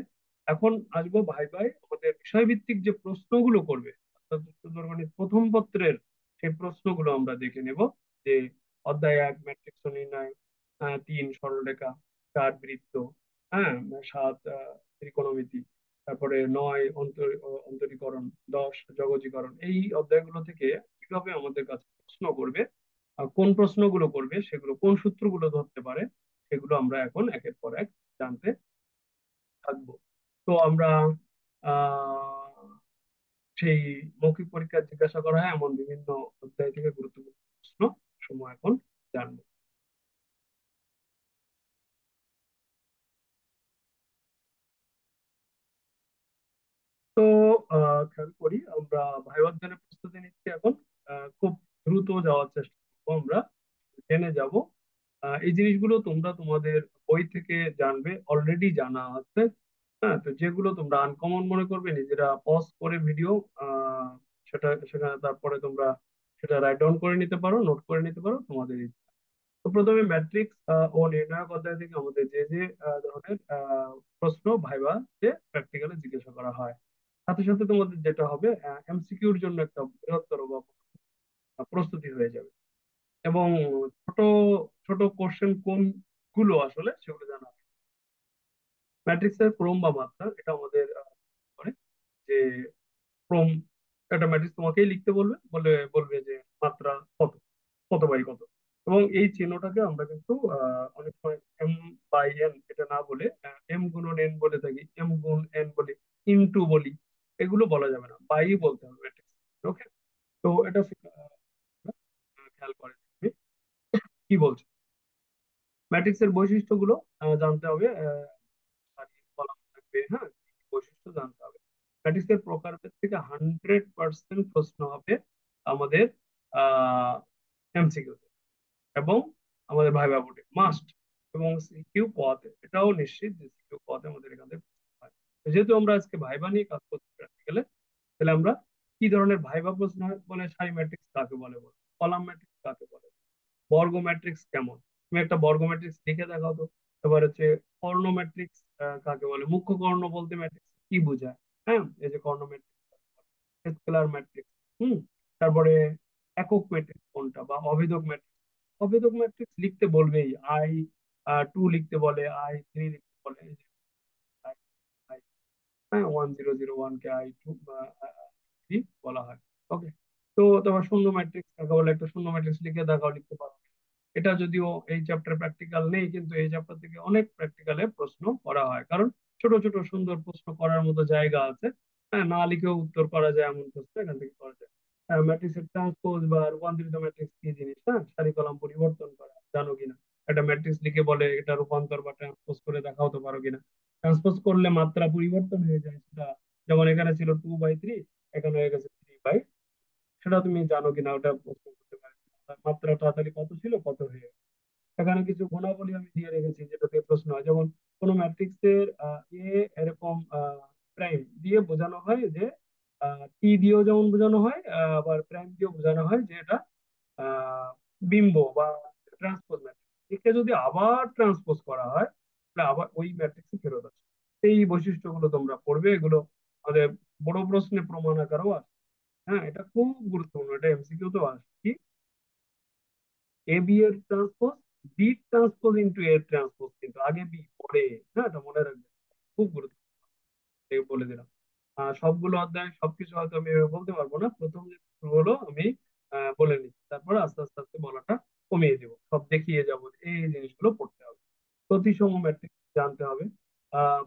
Speaker 1: এখন আসবো ভাই ভাই আমাদের বিষয়ভিত্তিক যে প্রশ্নগুলো করবে, অর্থাৎ উচ্চতর প্রথম পত্রের সেই প্রশ্নগুলো আমরা দেখে নেব। যে অধ্যায় 1 ম্যাট্রিক্স নির্ণয়, 3 সরলরেখা, 4 বৃত্ত, হ্যাঁ, 7 ত্রিকোণমিতি, তারপরে 9 অন্তরীকরণ, 10 জগজীকরণ, এই অধ্যায়গুলো থেকে কিভাবে আমাদের কাছে প্রশ্ন করবে, কোন প্রশ্নগুলো করবে, সেগুলো কোন সূত্রগুলো ধরতে পারে, সেগুলো আমরা এখন একের পর এক জানতে থাকবো। তো আমরা আহ সেই মৌখিক পরীক্ষায় জিজ্ঞাসা করা হয় এমন বিভিন্ন অধ্যায় থেকে গুরুত্বপূর্ণ প্রশ্ন সমূহ এখন জানবো। তো খেয়াল করি আমরা ভাইবা অধ্যয়নের প্রস্তুতি নিচ্ছি এখন। খুব দ্রুত যাওয়ার চেষ্টা করবো আমরা, জেনে যাব। এই জিনিসগুলো তোমরা তোমাদের বই থেকে জানবে, অলরেডি জানা আছে। হ্যাঁ, তো যেগুলো তোমরা আনকমন মনে করবে নিজেরা পজ করে ভিডিও, সেটা সেখানে তারপরে তোমরা সেটা রাইট ডাউন করে নিতে পারো, নোট করে নিতে পারো তোমাদের ইচ্ছা। তো প্রথমে ম্যাট্রিক্স ও নির্ণায়ক অধ্যায় থেকে আমাদের যে যে ধরনের প্রশ্ন ভাইবা যে প্র্যাকটিক্যালে জিজ্ঞাসা করা হয়, সাথে সাথে তোমাদের যেটা হবে এমসিকিউর জন্য একটা বৃহত্তর বা প্রস্তুতি হয়ে যাবে। এবং ছোট ছোট কোশ্চেন কোন গুলো আসলে সেগুলো জানা হবে। ম্যাট্রিক্সের ক্রম বা মাত্রা এটা আমাদের করে যে ক্রম, একটা ম্যাট্রিক্স তোমাকেই লিখতে বলবে, বলে বলবে যে মাত্রা কত, কত বাই কত। এবং এই চিহ্নটাকে আমরা কিন্তু অনেক সময় এম বাই এন এটা না বলে এম গুণন এন বলে থাকি, এম গুণ এন বলি, ইনটু বলি। এগুলো বলা যাবে না, বাই বলতে হবে ম্যাট্রিক্স। ওকে, তো এটা খেয়াল করে দেখবে। কি বলছো? ম্যাট্রিক্সের বৈশিষ্ট্যগুলো জানতে হবে। সারি কলাম থাকবে, হ্যাঁ, কি কি বৈশিষ্ট্য জানতে হবে। ম্যাট্রিক্সের প্রকারভেদ থেকে 100% প্রশ্ন হবে আমাদের আহ এমসিকিউ, এবং আমাদের ভাইবা বোর্ডে মাস্ট। এবং সিকিউ পথে এটাও নিশ্চিত যে সিকিউ পথে আমাদের এখান থেকে প্রশ্ন হয়। তো যেহেতু আমরা আজকে ভাইবা নিয়ে কাজ করতে প্র্যাকটিক্যালে, তাহলে আমরা কি ধরনের ভাইবা প্রশ্ন হয় বলে, সারি ম্যাট্রিক্স কাকে বলে, বলে কলাম ম্যাট্রিক্স কাকে বলে, বর্গ ম্যাট্রিক্স কেমন, তুমি একটা বর্গ ম্যাট্রিক্স লিখে দেখাও তো। এবার হচ্ছে কর্ণ ম্যাট্রিক্স কাকে বলে, মুখ্য কর্ণ বলতে ম্যাট্রিক্স কি বোঝায়, হ্যাঁ, এই যে কর্ণ ম্যাট্রিক্স, স্কেলার ম্যাট্রিক্স, হুম, তারপরে একক ম্যাট্রিক্স কোনটা, বা অভেদক ম্যাট্রিক্স। অভেদক ম্যাট্রিক্স লিখতে বলবেই, আই টু লিখতে বলে, I3 লিখতে বলে, এই যে I, I, হ্যাঁ, 1001 কে I2 বা থ্রি বলা হয়। ওকে, তো তোমার শূন্য ম্যাট্রিক্স কাকে বলে, একটা শূন্য ম্যাট্রিক্স লিখে দেখাও, লিখতে পারো। এটা যদিও এই চ্যাপ্টার প্র্যাকটিক্যাল নেই, কিন্তু এই চ্যাপ্টার থেকে অনেক প্র্যাকটিক্যালে প্রশ্ন করা হয়, কারণ ছোট ছোট সুন্দর প্রশ্ন করার মতো জায়গা আছে। হ্যাঁ, না লিখেও উত্তর করা যায় এমন প্রশ্ন এখান থেকে করা যায়। ম্যাট্রিক্সের ট্রান্সপোজ বা রূপান্তরিত ম্যাট্রিক্স কি জিনিস, হ্যাঁ, সারি কলাম পরিবর্তন করা জানো কিনা। একটা ম্যাট্রিক্স লিখে বলে এটা রূপান্তর বা ট্রান্সপোজ করে দেখাও তো পারো কিনা। ট্রান্সপোজ করলে মাত্রা পরিবর্তন হয়ে যায় সেটা, যেমন এখানে ছিল 2/3, এখানে হয়ে গেছে 3/, সেটা তুমি জানো কিনা, ওটা প্রশ্ন করতে পারে। মাত্রা তাড়াতাড়ি কত ছিল কত হয়ে গেছে। এখানে কিছু গুণাবলী আমি দিয়ে রেখেছি যেটাতে প্রশ্ন হয়, যেমন কোন ম্যাট্রিক্সের এ এরকম প্রাইম দিয়ে বোঝানো হয় যে টি দিয়েও যেমন বোঝানো হয়, আবার প্রাইম দিয়েও বোঝানো হয় যে এটা আহ, বিম্ব বা ট্রান্সপোজ ম্যাট্রিক্স। একে যদি আবার ট্রান্সপোজ করা হয় তাহলে আবার ওই ম্যাট্রিক্সে ফেরত আসে। এই বৈশিষ্ট্যগুলো তোমরা পড়বে, এগুলো আমাদের বড় প্রশ্নে প্রমাণ আকারেও আসে। হ্যাঁ, এটা খুব গুরুত্বপূর্ণ, এটা এমসিকিউ তো আসে কি, এ বি এর ট্রান্সপোজ, বি ট্রান্সপোজ ইন্টু এর ট্রান্সপোজ, কিন্তু আগে বি পরে, হ্যাঁ, এটা মনে রাখবে, খুব গুরুত্বপূর্ণ, এই বলে দিলাম। সবগুলো অধ্যায় সবকিছু হয়তো আমি এভাবে বলতে পারবো না, প্রথম যে শুরু হলো আমি বলে নিচ্ছি, তারপর আস্তে আস্তে আস্তে বলাটা কমিয়ে দেবো, সব দেখিয়ে যাবো, এই জিনিসগুলো পড়তে হবে। প্রতিসম ম্যাট্রিক্স জানতে হবে।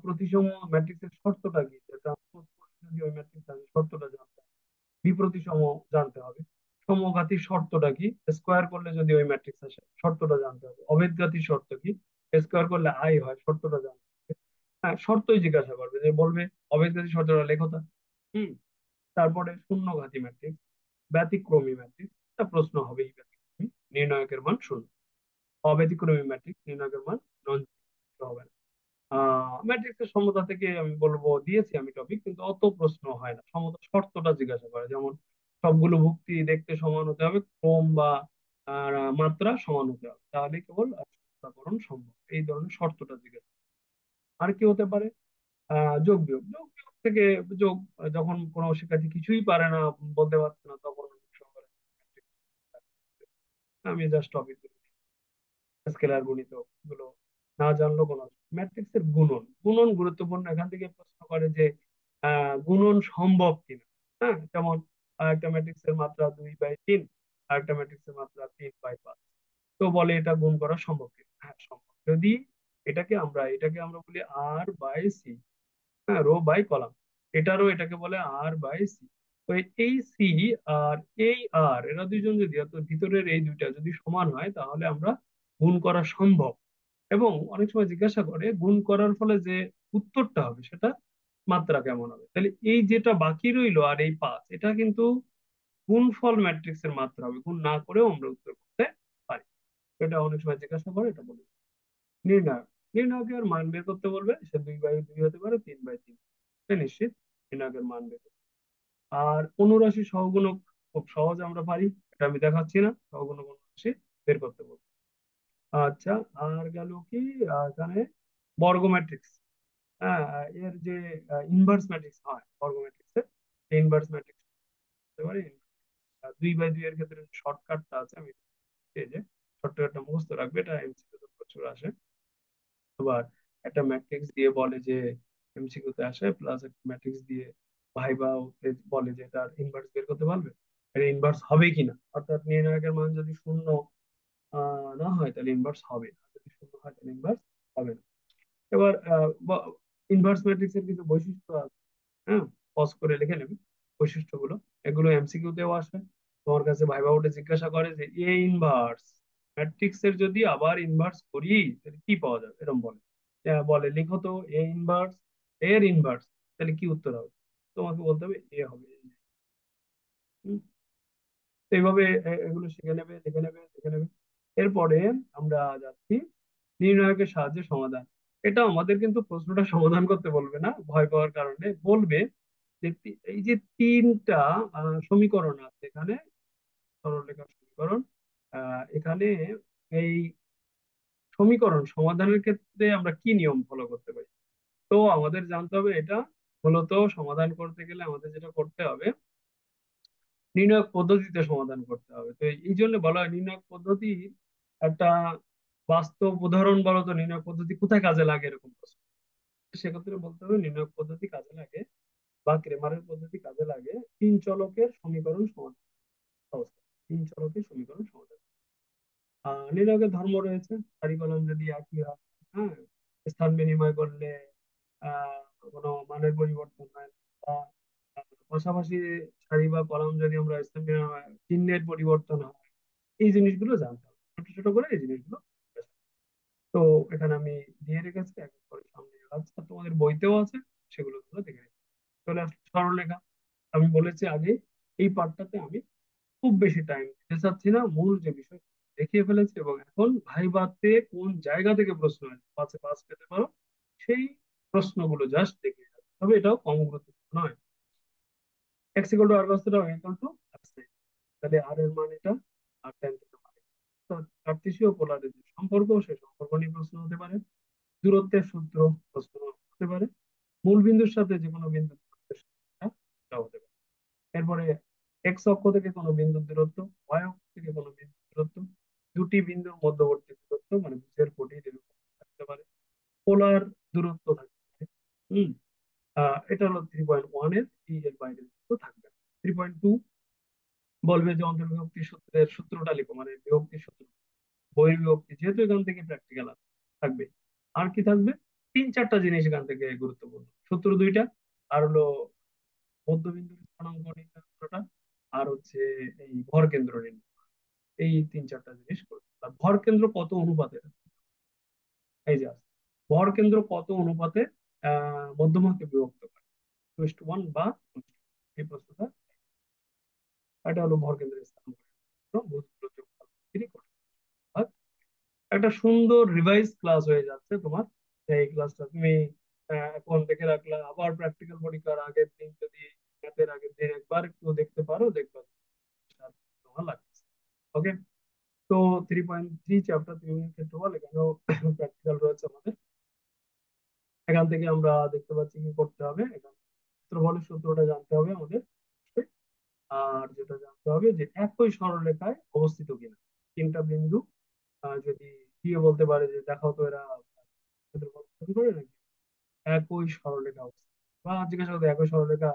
Speaker 1: প্রতিসম ম্যাট্রিক্সের শর্তটা কি, যে ট্রান্সপোজ করলে যদি ওই ম্যাট্রিক্স আছে, শর্তটা জানতে হবে। বিপ্রতিসম জানতে হবে, সমঘাতীর শর্তটা কি, স্কোয়ার করলে যদি ওই ম্যাট্রিক্স আসে শর্তটা জানতে হবে। অভেদঘাতীর শর্ত কি, স্কোয়ার করলে আই হয়, শর্তটা জানতে হবে। হ্যাঁ, শর্তই জিজ্ঞাসা করবে, যে বলবে অভেদঘাতী শর্তটা লেখো তা। হুম, তারপরে শূন্যঘাতী ম্যাট্রিক্স, ব্যতিক্রমী ম্যাট্রিক্স, একটা প্রশ্ন হবে এই ব্যতিক্রমী, নির্ণায়কের মান শূন্য। অব্যতিক্রমী ম্যাট্রিক্স, নির্ণায়কের মান নন, হবে না। ম্যাট্রিক্সের সমতা থেকে আমি বলবো দিয়েছি আমি টপিক, কিন্তু অত প্রশ্ন হয় না, সমতা শর্তটা জিজ্ঞাসা করে, যেমন সবগুলো ভুক্তি দেখতে সমান হতে হবে, ক্রম বা মাত্রা সমান হতে হবে, তাহলে কেবল সমতাকরণ সম্ভব, এই ধরনের শর্তটা জিজ্ঞাসা। আর কি হতে পারে, যোগ বিয়োগ থেকে যোগ, যখন কোনো শিক্ষার্থী কিছুই পারে না, বলতে পারছে না, তখন আমি জাস্ট টপিক স্কেলার গুণিত গুলো না জানলেও কোনো, ম্যাট্রিক্স এর গুণন, গুণন গুরুত্বপূর্ণ। এখান থেকে প্রশ্ন করে যে গুণন সম্ভব কিনা। হ্যাঁ, যেমন একটা ম্যাট্রিক্স এর মাত্রা 2/3, আর একটা ম্যাট্রিক্স এর মাত্রা 3/5, তো বলে এটা গুণ করা সম্ভব কিনা। হ্যাঁ, সম্ভব। যদি এটাকে আমরা বলি R/C, হ্যাঁ, রো বাই কলাম, এটাকে বলে R/C। তো এই সি আর এই আর, এরা দুইজন যদি, অর্থাৎ ভিতরের এই দুইটা যদি সমান হয়, তাহলে আমরা গুণ করা সম্ভব। এবং অনেক সময় জিজ্ঞাসা করে গুণ করার ফলে যে উত্তরটা হবে সেটা মাত্রা কেমন হবে। তাহলে এই যেটা বাকি রইলো আর এই 5, এটা কিন্তু গুণফল ম্যাট্রিক্স এর মাত্রা হবে, গুণ না করেও আমরা উত্তর করতে পারি। এটা অনেক সময় জিজ্ঞাসা করে, এটা বলে নির্ণায়ক। নির্ণায়কের মান বের করতে বলবে, সে 2/2 হতে পারে, 3/3, নিশ্চিত নির্ণায়কের মান বের করতে। আর অনুরাশি সহগুণক খুব সহজ, আমরা পারি, এটা আমি দেখাচ্ছি না। সহগুণক অনুরাশি বের করতে বলবো। আচ্ছা, আর গেল কি, এখানে বর্গ ম্যাট্রিক্স। হ্যাঁ, এর যে ইনভার্স ম্যাট্রিক্স হয় বর্গ ম্যাট্রিক্সের, ইনভার্স ম্যাট্রিক্স করতে পারি। 2/2 এর ক্ষেত্রে শর্টকাটটা আছে, আমি এই যে শর্টকাটটা মুখস্থ রাখবে, এটা এমসিকিউ তে প্রচুর আসে। আবার একটা ম্যাট্রিক্স দিয়ে বলে যে, এমসিকিউ তে আসে, প্লাস একটা ম্যাট্রিক্স দিয়ে ভাইবা বলে যে তার ইনভার্স বের করতে পারবে, এর ইনভার্স হবে কিনা। অর্থাৎ নির্ণায়কের মান যদি শূন্য না হয়, তাহলে ইনভার্স হবে, আর যদি শূন্য হয় তাহলে ইনভার্স হবে না। এবার ইনভার্স ম্যাট্রিক্স এর কিছু বৈশিষ্ট্য আছে। হ্যাঁ, পজ করে লিখে নেবে বৈশিষ্ট্যগুলো, এগুলো এমসিকিউ তেও আসে। তোমার কাছে ভাইবা উঠে জিজ্ঞাসা করে যে এ ইনভার্স ম্যাট্রিক্স এর যদি আবার ইনভার্স করি তাহলে কি পাওয়া যাবে, এরকম বলে। বলে লিখো তো এ ইনভার্স এর ইনভার্স, তাহলে কি উত্তর হবে। তোমাকে বলতে হবে এ হবে। হুম, তো এইভাবে এগুলো শিখে নেবে, লিখে নেবে, লিখে নেবে। এরপরে আমরা যাচ্ছি নির্ণায়কের সাহায্যে সমাধান। এটা আমাদের কিন্তু প্রশ্নটা সমাধান করতে বলবে না, ভয় পাওয়ার কারণে বলবে যে এই যে তিনটা সমীকরণ আছে এখানে, সরলরেখার সমীকরণ, এখানে এই সমীকরণ সমাধানের ক্ষেত্রে আমরা কি নিয়ম ফলো করতে পারি। তো আমাদের জানতে হবে এটা, মূলত সমাধান করতে গেলে আমাদের যেটা করতে হবে, নির্ণায়ক পদ্ধতিতে সমাধান করতে হবে। তো এই জন্য বলা হয় নির্ণায়ক পদ্ধতি একটা বাস্তব উদাহরণ বলো তো, নির্ণায়ক পদ্ধতি কোথায় কাজে লাগে, এরকম প্রশ্ন। সেক্ষেত্রে বলতে হবে নির্ণায়ক পদ্ধতি কাজে লাগে, বা ক্রেমারের পদ্ধতি কাজে লাগে তিন চলকের সমীকরণ সমাধান অবস্থা। তিন চলকের সমীকরণ সমাধান। নির্ণায়কের ধর্ম রয়েছে, সারি কলম যদি একই হয়, হ্যাঁ, স্থান বিনিময় করলে আহ কোনো মানের পরিবর্তন হয় না, বা পাশাপাশি সারি বা কলাম যদি আমরা স্থান বিনিময় চিহ্নের পরিবর্তন হয়, এই জিনিসগুলো জানতে হবে, ছোট ছোট করে এই জিনিসগুলো। তো এখানে আমি দিয়ে রেখেছি, এক এক করে সামনে আছে, আর তোমাদের বইতেও আছে, সেগুলো তোমরা দেখে রেখে চলে আসলে সরলরেখা। আমি বলেছি আগে, এই পার্টটাতে আমি খুব বেশি টাইম দিতে চাচ্ছি না, মূল যে বিষয় দেখিয়ে ফেলেছি। এবং এখন ভাইভাতে কোন জায়গা থেকে প্রশ্ন আছে, পাঁচে পাস পেতে পারো, সেই প্রশ্নগুলো জাস্ট দেখে যাবে, তবে এটাও কম গুরুত্বপূর্ণ নয়। X equal to r cos theta, y equal to r sin। তাহলে আর এর মান এটা, আর tan থিটা মানে, তো কার্তেশীয় পোলারের যে সম্পর্ক, সেই সম্পর্ক নিয়ে প্রশ্ন হতে পারে, দূরত্বের সূত্র প্রশ্ন হতে পারে, মূল বিন্দুর সাথে যে কোনো বিন্দু দূরত্বের সূত্রটা, এটাও হতে পারে। এরপরে এক্স অক্ষ থেকে কোনো বিন্দুর দূরত্ব, ওয়াই অক্ষ থেকে কোনো বিন্দুর দূরত্ব, দুটি বিন্দুর মধ্যবর্তী দূরত্ব মানে ভুজের কোটির এরকম থাকতে পারে, পোলার দূরত্ব থাকতে পারে। হম এটা হলো 3.1 এর, এর বাইরে কিন্তু থাকবে না। 3.2 বলবে যে অন্তর্বিভক্তি সূত্রের সূত্রটা লিখো, মানে বিভক্তির সূত্র, বহির্বিভক্তি, যেহেতু এখান থেকে প্র্যাকটিক্যাল থাকবে। আর কি থাকবে, তিন চারটা জিনিস এখান থেকে গুরুত্বপূর্ণ, সূত্র দুইটা, আর হলো মধ্যবিন্দুর স্থানাঙ্ক নির্ণয় করাটা, আর হচ্ছে এই ভর কেন্দ্র নির্ণয়। এই তিন চারটা জিনিস করবে। আর ভর কেন্দ্র কত অনুপাতে, এই যে আছে, ভর কেন্দ্র কত অনুপাতে মধ্যমাকে বিভক্ত করে, 2:1 বা 2:1, এই প্রশ্নটা। এটা হলো ভর কেন্দ্রের স্থানাঙ্ক ভুজগুলোর যোগফল বিক্রি করে। আর একটা সুন্দর রিভাইজ ক্লাস হয়ে যাচ্ছে তোমার। এই ক্লাসটা তুমি এখন দেখে রাখলা, আবার প্র্যাকটিক্যাল পরীক্ষার আগের দিন যদি, ম্যাথের আগের দিন একবার একটু দেখতে পারো, দেখবা তোমার লাগছে। ওকে, তো 3.3 চ্যাপ্টার ত্রিভুজের ক্ষেত্রফল, এখানেও প্র্যাকটিক্যাল রয়েছে আমাদের। এখান থেকে আমরা দেখতে পাচ্ছি কি করতে হবে, এখান ক্ষেত্রফলের সূত্রটা জানতে হবে আমাদের। আর যেটা জানতে হবে যে একই সরলরেখায় অবস্থিত কিনা তিনটা বিন্দু, যদি দিয়ে বলতে পারে যে দেখাও তো এরা ক্ষেত্রফল গঠন করে নাকি একই সরলরেখা অবস্থান, বা জিজ্ঞাসা করতে একই সরলরেখা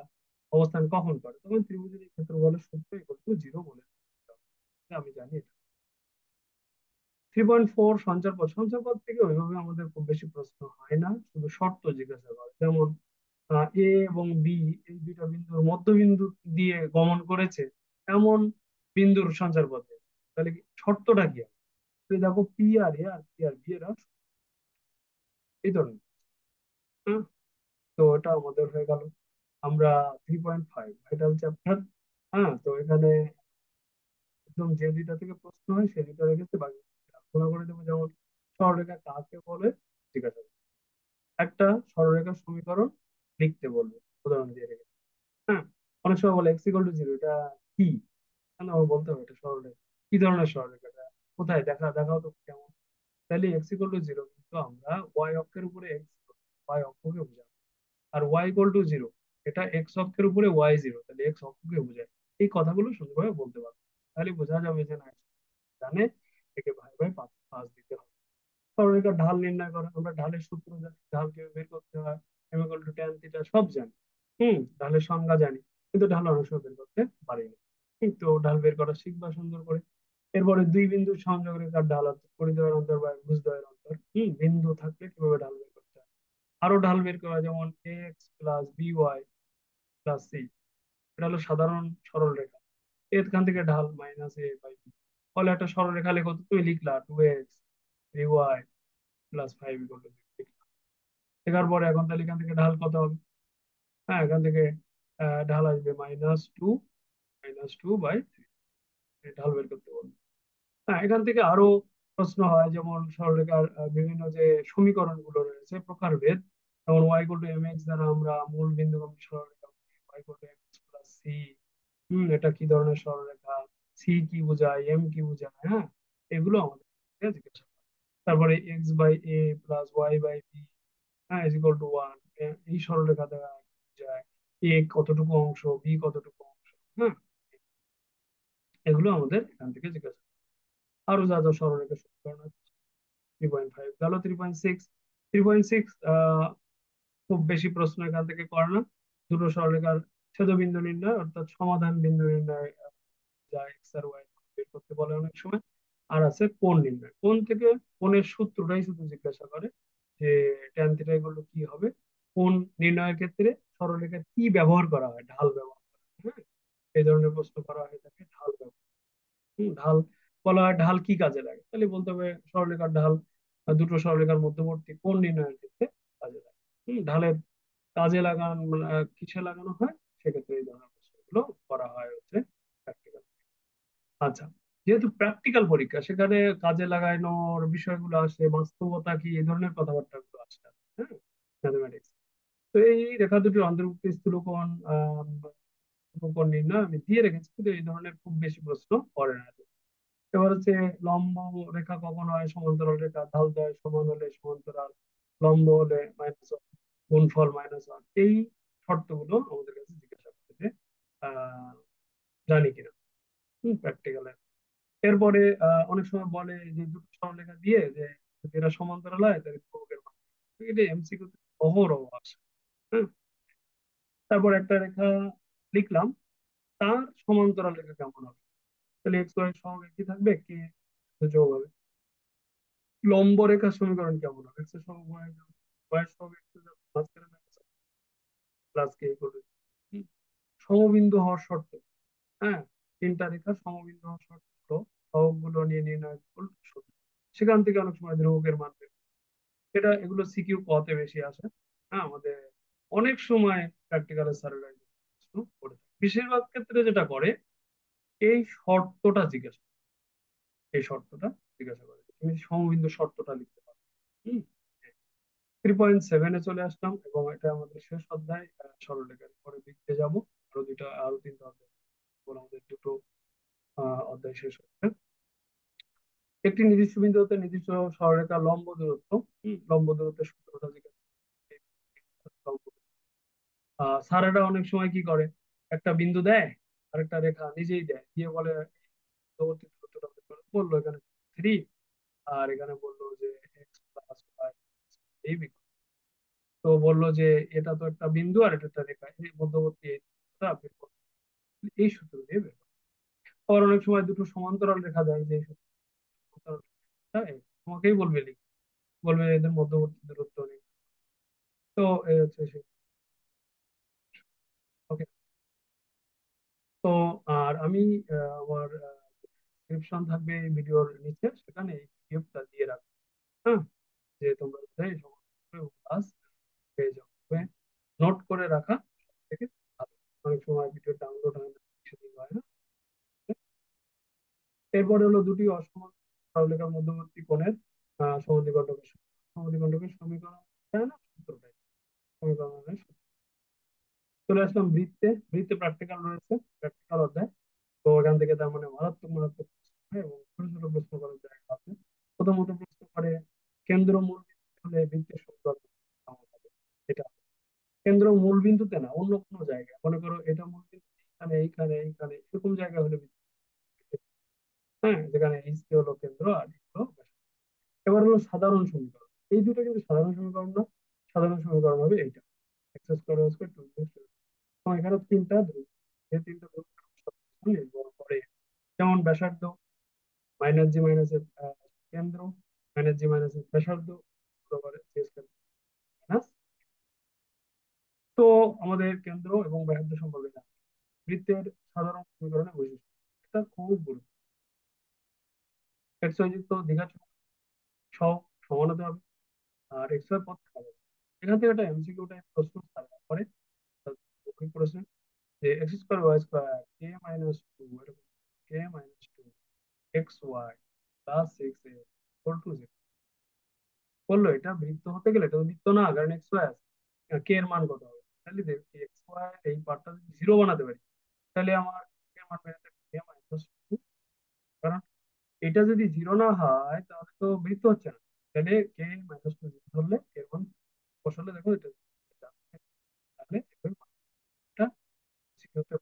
Speaker 1: অবস্থান কখন করে, তখন ত্রিভুজের এই ক্ষেত্রফলের সূত্র ইকুয়াল টু জিরো বলে দিতে হবে। এটা আমি জানি এটা। 3.4 সঞ্চারপথ, সঞ্চারপথ থেকে ওইভাবে আমাদের খুব বেশি প্রশ্ন হয় না, শুধু শর্ত জিজ্ঞাসা করে, যেমন এ এবং বি এই দুইটা বিন্দুর মধ্যবিন্দু দিয়ে গমন করেছে এমন বিন্দুর সঞ্চারপথে, তাহলে কি শর্তটা কি হবে? তো দেখো পি আর এ আর পি আর বি এরা এই ধরনের। হ্যাঁ, তো এটা আমাদের হয়ে গেল। আমরা 3.5 ভাইটাল চ্যাপ্টার। হ্যাঁ, তো এখানে একদম যে দুইটা থেকে প্রশ্ন হয় সে দুইটা রেখেছে, বাকি আলোচনা করে দেবো। যেমন সরলরেখা কাকে বলে, ঠিক আছে, একটা সরলরেখার সমীকরণ লিখতে বলবে, উদাহরণ দিয়ে রেখেছে। হ্যাঁ, অনেক সময় বলে এক্স ইকুয়াল টু জিরো, এটা কি? কেন আমার বলতে হবে এটা সরলরেখা? কি ধরনের সরলরেখা এটা? কোথায় দেখাও তো কেমন। তাহলে এক্স ইকুয়াল টু জিরো কিন্তু আমরা ওয়াই অক্ষের উপরে এক্স, ওয়াই অক্ষকে বোঝায়। আর ওয়াই ইকুয়াল টু জিরো, এটা এক্স অক্ষের উপরে ওয়াই জিরো, তাহলে এক্স অক্ষকে বোঝায়। এই কথাগুলো সুন্দরভাবে বলতে পারবে, তাহলে বোঝা যাবে যে না জানে, একে ভাই ভাই পাঁচ পাঁচ দিতে হবে। সরলরেখার ঢাল নির্ণয় করা, আমরা ঢালের সূত্র জানি, ঢাল কিভাবে বের করতে হয়, m equal to tan theta সব জানি। ঢালের সংজ্ঞা জানি, কিন্তু ঢাল অনেক সময় বের করতে পারি না। কিন্তু ঢাল বের করা শিখবা সুন্দর করে। এরপরে দুই বিন্দুর সংযোগ রেখার ঢাল অর্থাৎ পরিধয়ের অন্তর বা ভুজদ্বয়ের অন্তর, বিন্দু থাকলে কিভাবে ঢাল বের করতে হয়। আরো ঢাল বের করা, যেমন x plus b y plus c, এটা হলো সাধারণ সরল রেখা, এখান থেকে ঢাল মাইনাস এ বাই বি। ফলে একটা সরল রেখা লেখো, তো তুমি লিখলা 2x 3y plus 5 equal to, লেখার পরে এখন তাহলে এখান থেকে ঢাল কত হবে? হ্যাঁ, এখান থেকে ঢাল আসবে -2 ঢাল বের করতে বলবো। হ্যাঁ, এখান থেকে আরো প্রশ্ন হয়, যেমন সরলরেখার বিভিন্ন যে সমীকরণ গুলো রয়েছে প্রকারভেদ, যেমন y equal to m x দ্বারা আমরা মূল বিন্দুগামী সরলরেখা y equal to m x plus c. এটা কি ধরনের সরলরেখা, সি কি বোঝায়, এম কি বোঝায়, হ্যাঁ, এগুলো আমাদের জিজ্ঞাসা করে। তারপরে x by a plus y by b, হ্যাঁ, ইজ ইকুয়াল টু ওয়ান, এই সরলরেখা দ্বারা কি বোঝায়, এ কতটুকু অংশ, বি কতটুকু অংশ, হ্যাঁ, এগুলো আমাদের এখান থেকে জিজ্ঞাসা করে। আরো যা যা সরলরেখা সমীকরণ আছে। 3.5 গেল। 3.6, 3.6 খুব বেশি প্রশ্ন এখান থেকে করে না। দুটো সরলরেখার ছেদবিন্দু নির্ণয় অর্থাৎ সমাধান বিন্দু নির্ণয়, যা এক্স আর ওয়াই বের করতে বলে অনেক সময়। আর আছে কোণ নির্ণয়, কোণ থেকে কোণের সূত্রটাই শুধু জিজ্ঞাসা করে যে ট্যান থিটা ইকুয়াল টু কি হবে। কোণ নির্ণয়ের ক্ষেত্রে সরলরেখার কি ব্যবহার করা হয়, ঢাল ব্যবহার করা হয়। হ্যাঁ, এই ধরনের প্রশ্ন করা হয়ে থাকে ঢাল ব্যবহার। ঢাল বলা হয় ঢাল কি কাজে লাগে, তাহলে বলতে হবে সরলরেখার ঢাল দুটো সরলরেখার মধ্যবর্তী কোণ নির্ণয়ের ক্ষেত্রে কাজে লাগে। ঢালের কাজে কিসে লাগানো হয়, সেক্ষেত্রে এই ধরনের প্রশ্নগুলো করা হয় হচ্ছে প্র্যাকটিক্যাল। আচ্ছা, যেহেতু প্র্যাকটিক্যাল পরীক্ষা, সেখানে কাজে লাগানোর বিষয়গুলো আসে, বাস্তবতা কি, এই ধরনের কথাবার্তা গুলো আসে। হ্যাঁ, ম্যাথমেটিক্স। তো এই রেখা দুটির অন্তর্ভুক্ত স্থূলকোণ কোণ নির্ণয় আমি দিয়ে রেখেছি, কিন্তু এই ধরনের খুব বেশি প্রশ্ন করে না। এবার হচ্ছে লম্ব রেখা কখন হয়, সমান্তরাল রেখা ঢাল দেয় সমান হলে সমান্তরাল, লম্ব হলে -1, গুণফল -1, এই শর্তগুলো আমাদের কাছে জিজ্ঞাসা করে যে আহ জানি কিনা প্র্যাকটিক্যালে। এরপরে অনেক সময় বলে যে দুটো সরলরেখা দিয়ে যে যদি এরা সমান্তরাল হয় তাহলে ধ্রুবকের মান, এটা এমসিকিউ অহরহ আসে। হ্যাঁ, তারপর একটা রেখা লিখলাম, তার সমান্তরাল রেখা কেমন হবে, তাহলে এক্স ওয়াই সহগ একই থাকবে কি যোগ হবে। লম্ব রেখার সমীকরণ কেমন হবে, এক্স এর সহগ ওয়াই এর সহগ, ওয়াই এর সহগ এক্স এর মাঝখানে প্লাস কে ইকুয়াল টু, সমবিন্দু হওয়ার শর্ত। হ্যাঁ, তিনটা রেখার সমবিন্দু হওয়ার শর্ত হলো সহগ গুলো নিয়ে নির্ণয় করল সূত্র। সেখান থেকে অনেক সময় ধ্রুবকের মান বের হয়। এটা এগুলো সিকিউ কতে বেশি আসে। হ্যাঁ, আমাদের অনেক সময় প্র্যাকটিক্যালের স্যারেরা করে থাকে। বেশিরভাগ ক্ষেত্রে যেটা করে, এই শর্তটা জিজ্ঞাসা এই শর্তটা জিজ্ঞাসা করে তুমি সমবিন্দু শর্তটা লিখতে পারো। হম 3.7-এ চলে আসলাম, এবং এটা আমাদের শেষ অধ্যায়। সরলরেখার পরে লিখতে যাব আরো তিনটা অধ্যায়, তারপর আমাদের দুটো অধ্যায় শেষ হচ্ছে। একটি নির্দিষ্ট বিন্দু হতে নির্দিষ্ট সরলরেখা লম্ব দূরত্ব, লম্ব দূরত্বের সূত্রটা জিজ্ঞাসা করে। স্যারেরা অনেক সময় কি করে, একটা বিন্দু দেয়, আরেকটা রেখা নিজেই দেয়, দিয়ে বলে পরবর্তী দূরত্বটা বের করো। বললো এখানে 3, আর এখানে বললো যে এক্স প্লাস ওয়াই এই বিকল্প। তো বললো যে এটা তো একটা বিন্দু আর এটা একটা রেখা, এই মধ্যবর্তী এই দূরত্বটা বের করো, এই সূত্র দিয়ে বের করো। আবার অনেক সময় দুটো সমান্তরাল রেখা দেয়, যে সমান্তরাল রেখা, তোমাকেই বলবে বলবে এদের মধ্যবর্তী দূরত্ব নেই। তো এই হচ্ছে সে। ওকে। তো আর আমি আমার ডিসক্রিপশন থাকবে এই ভিডিওর নিচে, সেখানে এই পিডিএফটা দিয়ে রাখবো। হ্যাঁ, যে তোমরা যাতে এই সমস্ত ক্লাস পেয়ে যাও, নোট করে রাখা সব থেকে ভালো। অনেক সময় ভিডিও ডাউনলোড হয় না, সেদিন হয় না। এরপরে হলো দুটি অসমান সরলরেখার মধ্যবর্তী কোণের সমদ্বিখণ্ডকের সমদ্বিখণ্ডকের সমীকরণ, তাই না, সূত্রটাই সমীকরণের সূত্র। চলে আসলাম বৃত্তে। বৃত্তে প্র্যাকটিক্যাল রয়েছে, প্র্যাকটিক্যাল অধ্যায়। তো এখান থেকে তার মানে মারাত্মক মারাত্মক প্রশ্ন হয় এবং ছোট ছোট প্রশ্ন করার জায়গা আছে। প্রথমত প্রশ্ন করে কেন্দ্র মূল বিন্দু হলে বৃত্তের সমীকরণ কেমন হবে। এটা কেন্দ্র মূল বিন্দুতে না, অন্য কোনো জায়গায়, মনে করো এটা মূল বিন্দু এখানে এইখানে এইখানে এরকম জায়গা হলে হ্যাঁ, যেখানে এইচ কে হলো কেন্দ্র আর E হলো ব্যাসার্ধ। এবার হলো সাধারণ সমীকরণ। এই দুটো কিন্তু সাধারণ সমীকরণ না, সাধারণ সমীকরণ হবে এইটা, x square y square 2x। এখানে তিনটা ধ্রুব, এই তিনটা ধ্রুব সবকিছু নির্ভর করে। যেমন ব্যাসার্ধ মাইনাস জি মাইনাস এর কেন্দ্র, মাইনাস জি মাইনাস এর ব্যাসার্ধ বরাবর জি স্কয়ার মাইনাস। তো আমাদের কেন্দ্র এবং ব্যাসার্ধ সম্পর্কে জানি। বৃত্তের সাধারণ সমীকরণের বৈশিষ্ট্য, এটা খুব গুরুত্ব। এক্স ওয়াই যুক্ত দ্বিঘাত সহগ সমান হতে হবে, আর এক্স ওয়াই পথ থাকা যাবে। এখান থেকে একটা এমসিকিউ টাইপ প্রশ্ন তারা করে, মৌখিক প্রশ্ন, যে এক্স স্কোয়ার ওয়াই স্কোয়ার কে মাইনাস টু, এরকম কে minus two x y plus six a equal to zero. বললো এটা বৃত্ত হতে গেলে, এটা তো বৃত্ত না, কারণ এক্স ওয়াই আছে, কে এর মান কত হবে। তাহলে দেখি এক্স ওয়াই এই পার্টটা যদি জিরো বানাতে পারি, তাহলে আমার কে এর মান বের হতে কে মাইনাস টু। কারণ এটা যদি জিরো না হয় তাহলে তো বৃত্ত হচ্ছে না। তাহলে কে মাইনাস টু জিরো ধরলে এর মান বসালে দেখো এটা এটা, তাহলে এর মানটা শিখতে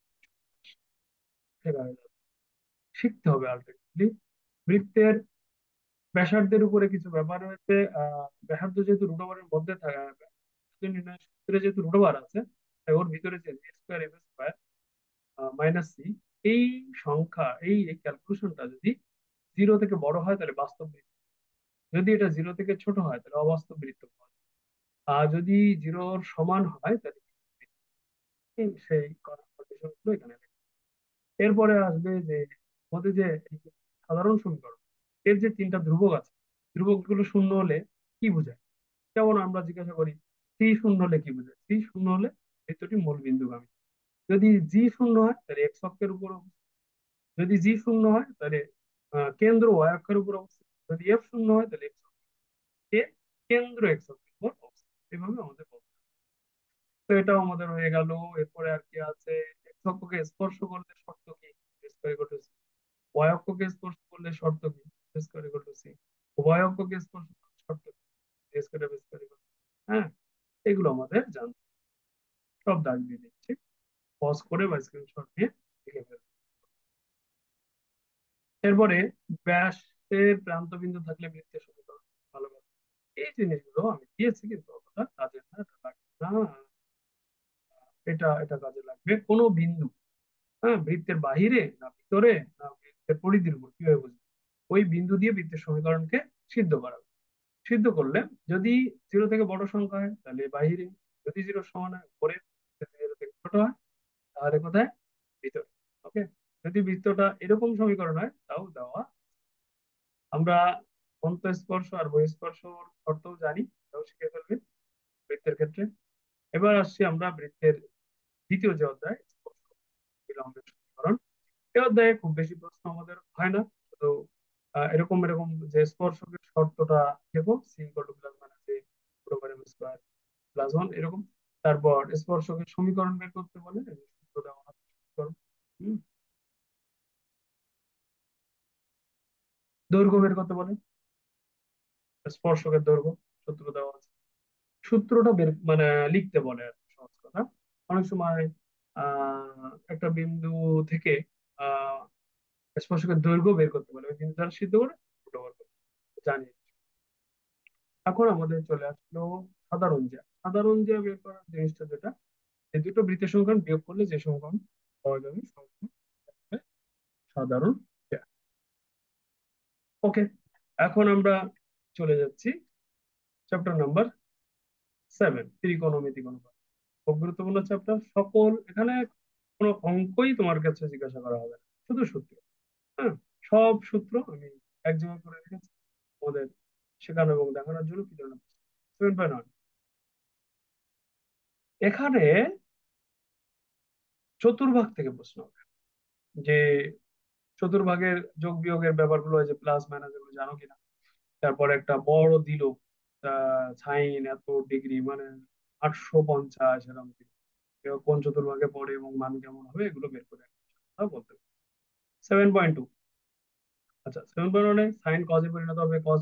Speaker 1: শিখতে হবে আলটিমেটলি। বৃত্তের ব্যাসার্ধের উপরে কিছু ব্যাপার রয়েছে। ব্যাসার্ধ যেহেতু রুট ওভারের মধ্যে থাকে, নির্ণয় সূত্রে যেহেতু রুট ওভার আছে, তাই ওর ভিতরে যে g square f square minus c, এই সংখ্যা এই ক্যালকুলেশনটা যদি জিরো থেকে বড় হয় তাহলে বাস্তব বৃত্ত, যদি এটা জিরো থেকে ছোট হয় তাহলে অবাস্তব বৃত্ত পাওয়া যায়। আর যদি জিরোর সমান হয় তাহলে সেই কন্ডিশন গুলো এখানে লেখা। এরপরে আসবে যে আমাদের যে এই যে সাধারণ সমীকরণ, এর যে তিনটা ধ্রুবক আছে, ধ্রুবক গুলো শূন্য হলে কি বোঝায়। যেমন আমরা জিজ্ঞাসা করি সি শূন্য হলে কি বোঝায়, সি শূন্য হলে বৃত্তটি মূল বিন্দুগামী। যদি জি শূন্য হয় তাহলে এক্স অক্ষের উপর অবস্থিত। যদি জি শূন্য হয় তাহলে কেন্দ্র ওয়াই অক্ষের উপর অবস্থিত। যদি এফ শূন্য হয় তাহলে এক্স অক্ষের কেন্দ্র এক্স অক্ষের উপর অবস্থিত। এভাবে আমাদের বলতে হবে। তো এটাও আমাদের হয়ে গেল। এরপরে আর কি আছে, এক্স অক্ষকে স্পর্শ করলে শর্ত কি, স্কয়ার ইকুয়াল টু সি। ওয়াই অক্ষকে স্পর্শ করলে শর্ত কি, স্কয়ার ইকুয়াল টু সি। উভয় অক্ষকে স্পর্শ করলে শর্ত কি, স্কয়ার স্কয়ার ইকুয়াল। হ্যাঁ, এগুলো আমাদের জানতে হবে। সব দাগ দিয়ে দিচ্ছি, পজ করে বা স্ক্রিনশট নিয়ে লিখে ফেলবো। এরপরে ব্যাসের প্রান্ত বিন্দু থাকলে বৃত্তের সমীকরণ, ভালো কথা। এই জিনিসগুলো আমি দিয়েছি কিন্তু অতটা কাজে না, এটা লাগবে না। এটা এটা কাজে লাগবে কোনো বিন্দু, হ্যাঁ, বৃত্তের বাহিরে না ভিতরে না বৃত্তের পরিধির উপর কিভাবে বুঝবে। ওই বিন্দু দিয়ে বৃত্তের সমীকরণকে সিদ্ধ করা হবে। সিদ্ধ করলে যদি জিরো থেকে বড় সংখ্যা হয় তাহলে বাহিরে, যদি জিরো সমান হয় উপরে, যদি জিরো থেকে ছোট হয় তাহলে কোথায়, ভিতরে। ওকে। যদি বৃত্তটা এরকম সমীকরণ হয় তাও দেওয়া। আমরা অন্তঃস্পর্শ আর বহিঃস্পর্শ শর্তও জানি, তাও শিখে ফেলবে বৃত্তের ক্ষেত্রে। এবার আসছি আমরা বৃত্তের দ্বিতীয় যে অধ্যায়, স্পর্শ বিলম্বের সমীকরণ। এই অধ্যায়ে খুব বেশি প্রশ্ন আমাদের হয় না, শুধু এরকম এরকম যে স্পর্শকের শর্তটা দেখো, c equal to plus minus a পুরো করে এম স্কয়ার প্লাস ওয়ান এরকম। তারপর স্পর্শকের সমীকরণ বের করতে বলে, এই যে সূত্র দেওয়া আছে, সমীকরণ। হুম, দৈর্ঘ্য বের করতে বলে, স্পর্শকের দৈর্ঘ্য সূত্র দেওয়া আছে। সূত্রটা বের মানে লিখতে বলে আর কি, সহজ কথা। অনেক সময় একটা বিন্দু থেকে আহ স্পর্শকের দৈর্ঘ্য বের করতে পারে, ওই বিন্দু দ্বারা সিদ্ধ করে ফুটো বার করতে জানি। এখন আমাদের চলে আসলো সাধারণ জ্যা। সাধারণ জ্যা বের করার জিনিসটা যেটা, এই দুটো বৃত্তের সংখ্যান বিয়োগ করলে যে সংখ্যান পাওয়া যাবে সংখ্যান হচ্ছে সাধারণ জ্যা। ওকে, এখন আমরা চলে যাচ্ছি চ্যাপ্টার নাম্বার 7, ত্রিকোণমিতিক অনুপাত। খুব গুরুত্বপূর্ণ চ্যাপ্টার। সকল এখানে কোনো অঙ্কই তোমার কাছে জিজ্ঞাসা করা হবে না, শুধু সূত্র। হ্যাঁ, সব সূত্র আমি এক জায়গায় করে রেখেছি আমাদের শেখানো এবং দেখানোর জন্য। কি ধরনের 7.1, এখানে চতুর্ভাগ থেকে প্রশ্ন হবে। যে চতুর্ভাগের যোগ বিয়োগের ব্যাপারগুলো, এই যে প্লাস মাইনাস, এগুলো জানো কিনা। তারপরে একটা বড় দিল সাইন এত ডিগ্রি, মানে 850 এরকম দিল, কোন চতুর্ভাগে পড়ে এবং মান কেমন হবে, এগুলো বের করে কথা বলতে হবে। 7.2, আচ্ছা 7.1 সাইন কজে পরিণত হবে, কজ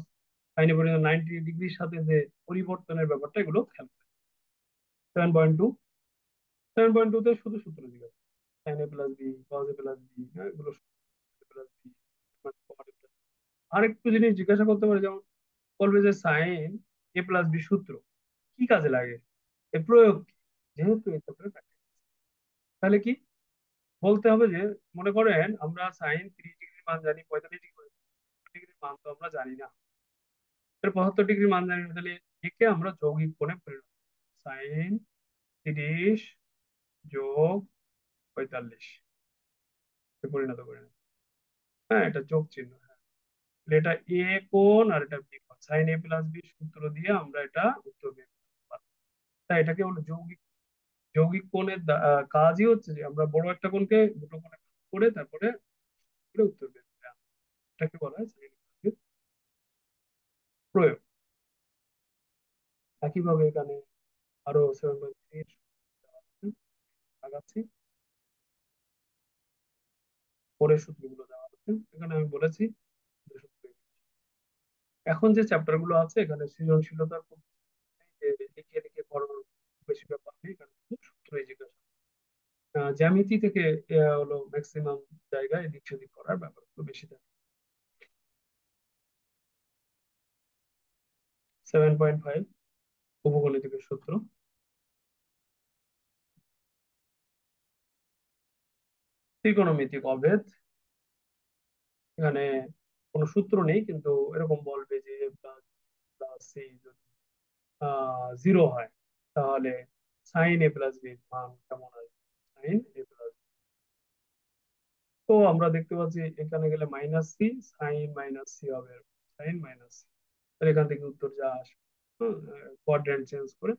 Speaker 1: সাইনে পরিণত 90 ডিগ্রির সাথে যে পরিবর্তনের ব্যাপারটা, এগুলো খেয়াল করে। 7.2, 7.2 তে শুধু সূত্র দিবে, sine a plus b, cos a plus b, হ্যাঁ এগুলো প্লাস বি। আর একটু জিনিস জিজ্ঞাসা করতে পারে, যেমন বলবে যে সাইন এ প্লাস বি সূত্র কি কাজে লাগে, এর প্রয়োগ কি? যেহেতু এই চ্যাপ্টারে প্র্যাকটিস, তাহলে কি বলতে হবে যে, মনে করেন আমরা সাইন 30 ডিগ্রির মান জানি, 45 ডিগ্রির মান তো আমরা জানি না, 75 ডিগ্রির মান জানি না, তাহলে একে আমরা যৌগিক কোণে পরিণত, সাইন 30 যোগ 45 এ পরিণত করে নেব। হ্যাঁ, এটা যোগ চিহ্ন, হ্যাঁ। তাহলে এটা এ কোণ আর এটা বি কোণ, সাইন এ প্লাস বি সূত্র দিয়ে আমরা এটা উত্তর বের করতে পারবো। তাই এটাকে বলে যৌগিক। যৌগিক কোণের কাজই হচ্ছে যে আমরা বড় একটা কোণকে দুটো কোণে ভাগ করে তারপরে করে উত্তর বের করা। এটাকে বলা হয় sin এর প্রয়োগ। একইভাবে এখানে আরো 7.3 আগাচ্ছি, পরের সূত্রগুলো দেওয়া আছে এখানে আমি বলেছি যে এখন যে চ্যাপ্টার গুলো আছে এখানে সৃজনশীলতার খুব যে লিখে লিখে করার বেশি ব্যাপার নেই, এখানে শুধু সূত্রই জিজ্ঞাসা। জ্যামিতি থেকে হলো ম্যাক্সিমাম জায়গায় এদিক সেদিক করার ব্যাপার একটু বেশি থাকে। 7.5, উপকূলীয় সূত্র। ত্রিকোণমিতিক অভেদ, এখানে কোনো সূত্র নেই, কিন্তু এরকম বলবে যে প্লাস প্লাস সি যদি 0 হয়, তাহলে সাইন এ প্লাস বি মান কেমন হয়, সাইন এ প্লাস। তো আমরা দেখতে পাচ্ছি এখানে গেলে minus c, sine minus c হবে, সাইন মাইনাস সি। তাহলে এখান থেকে উত্তর যা আসবে, কোয়াড্রেন্ট চেঞ্জ করে।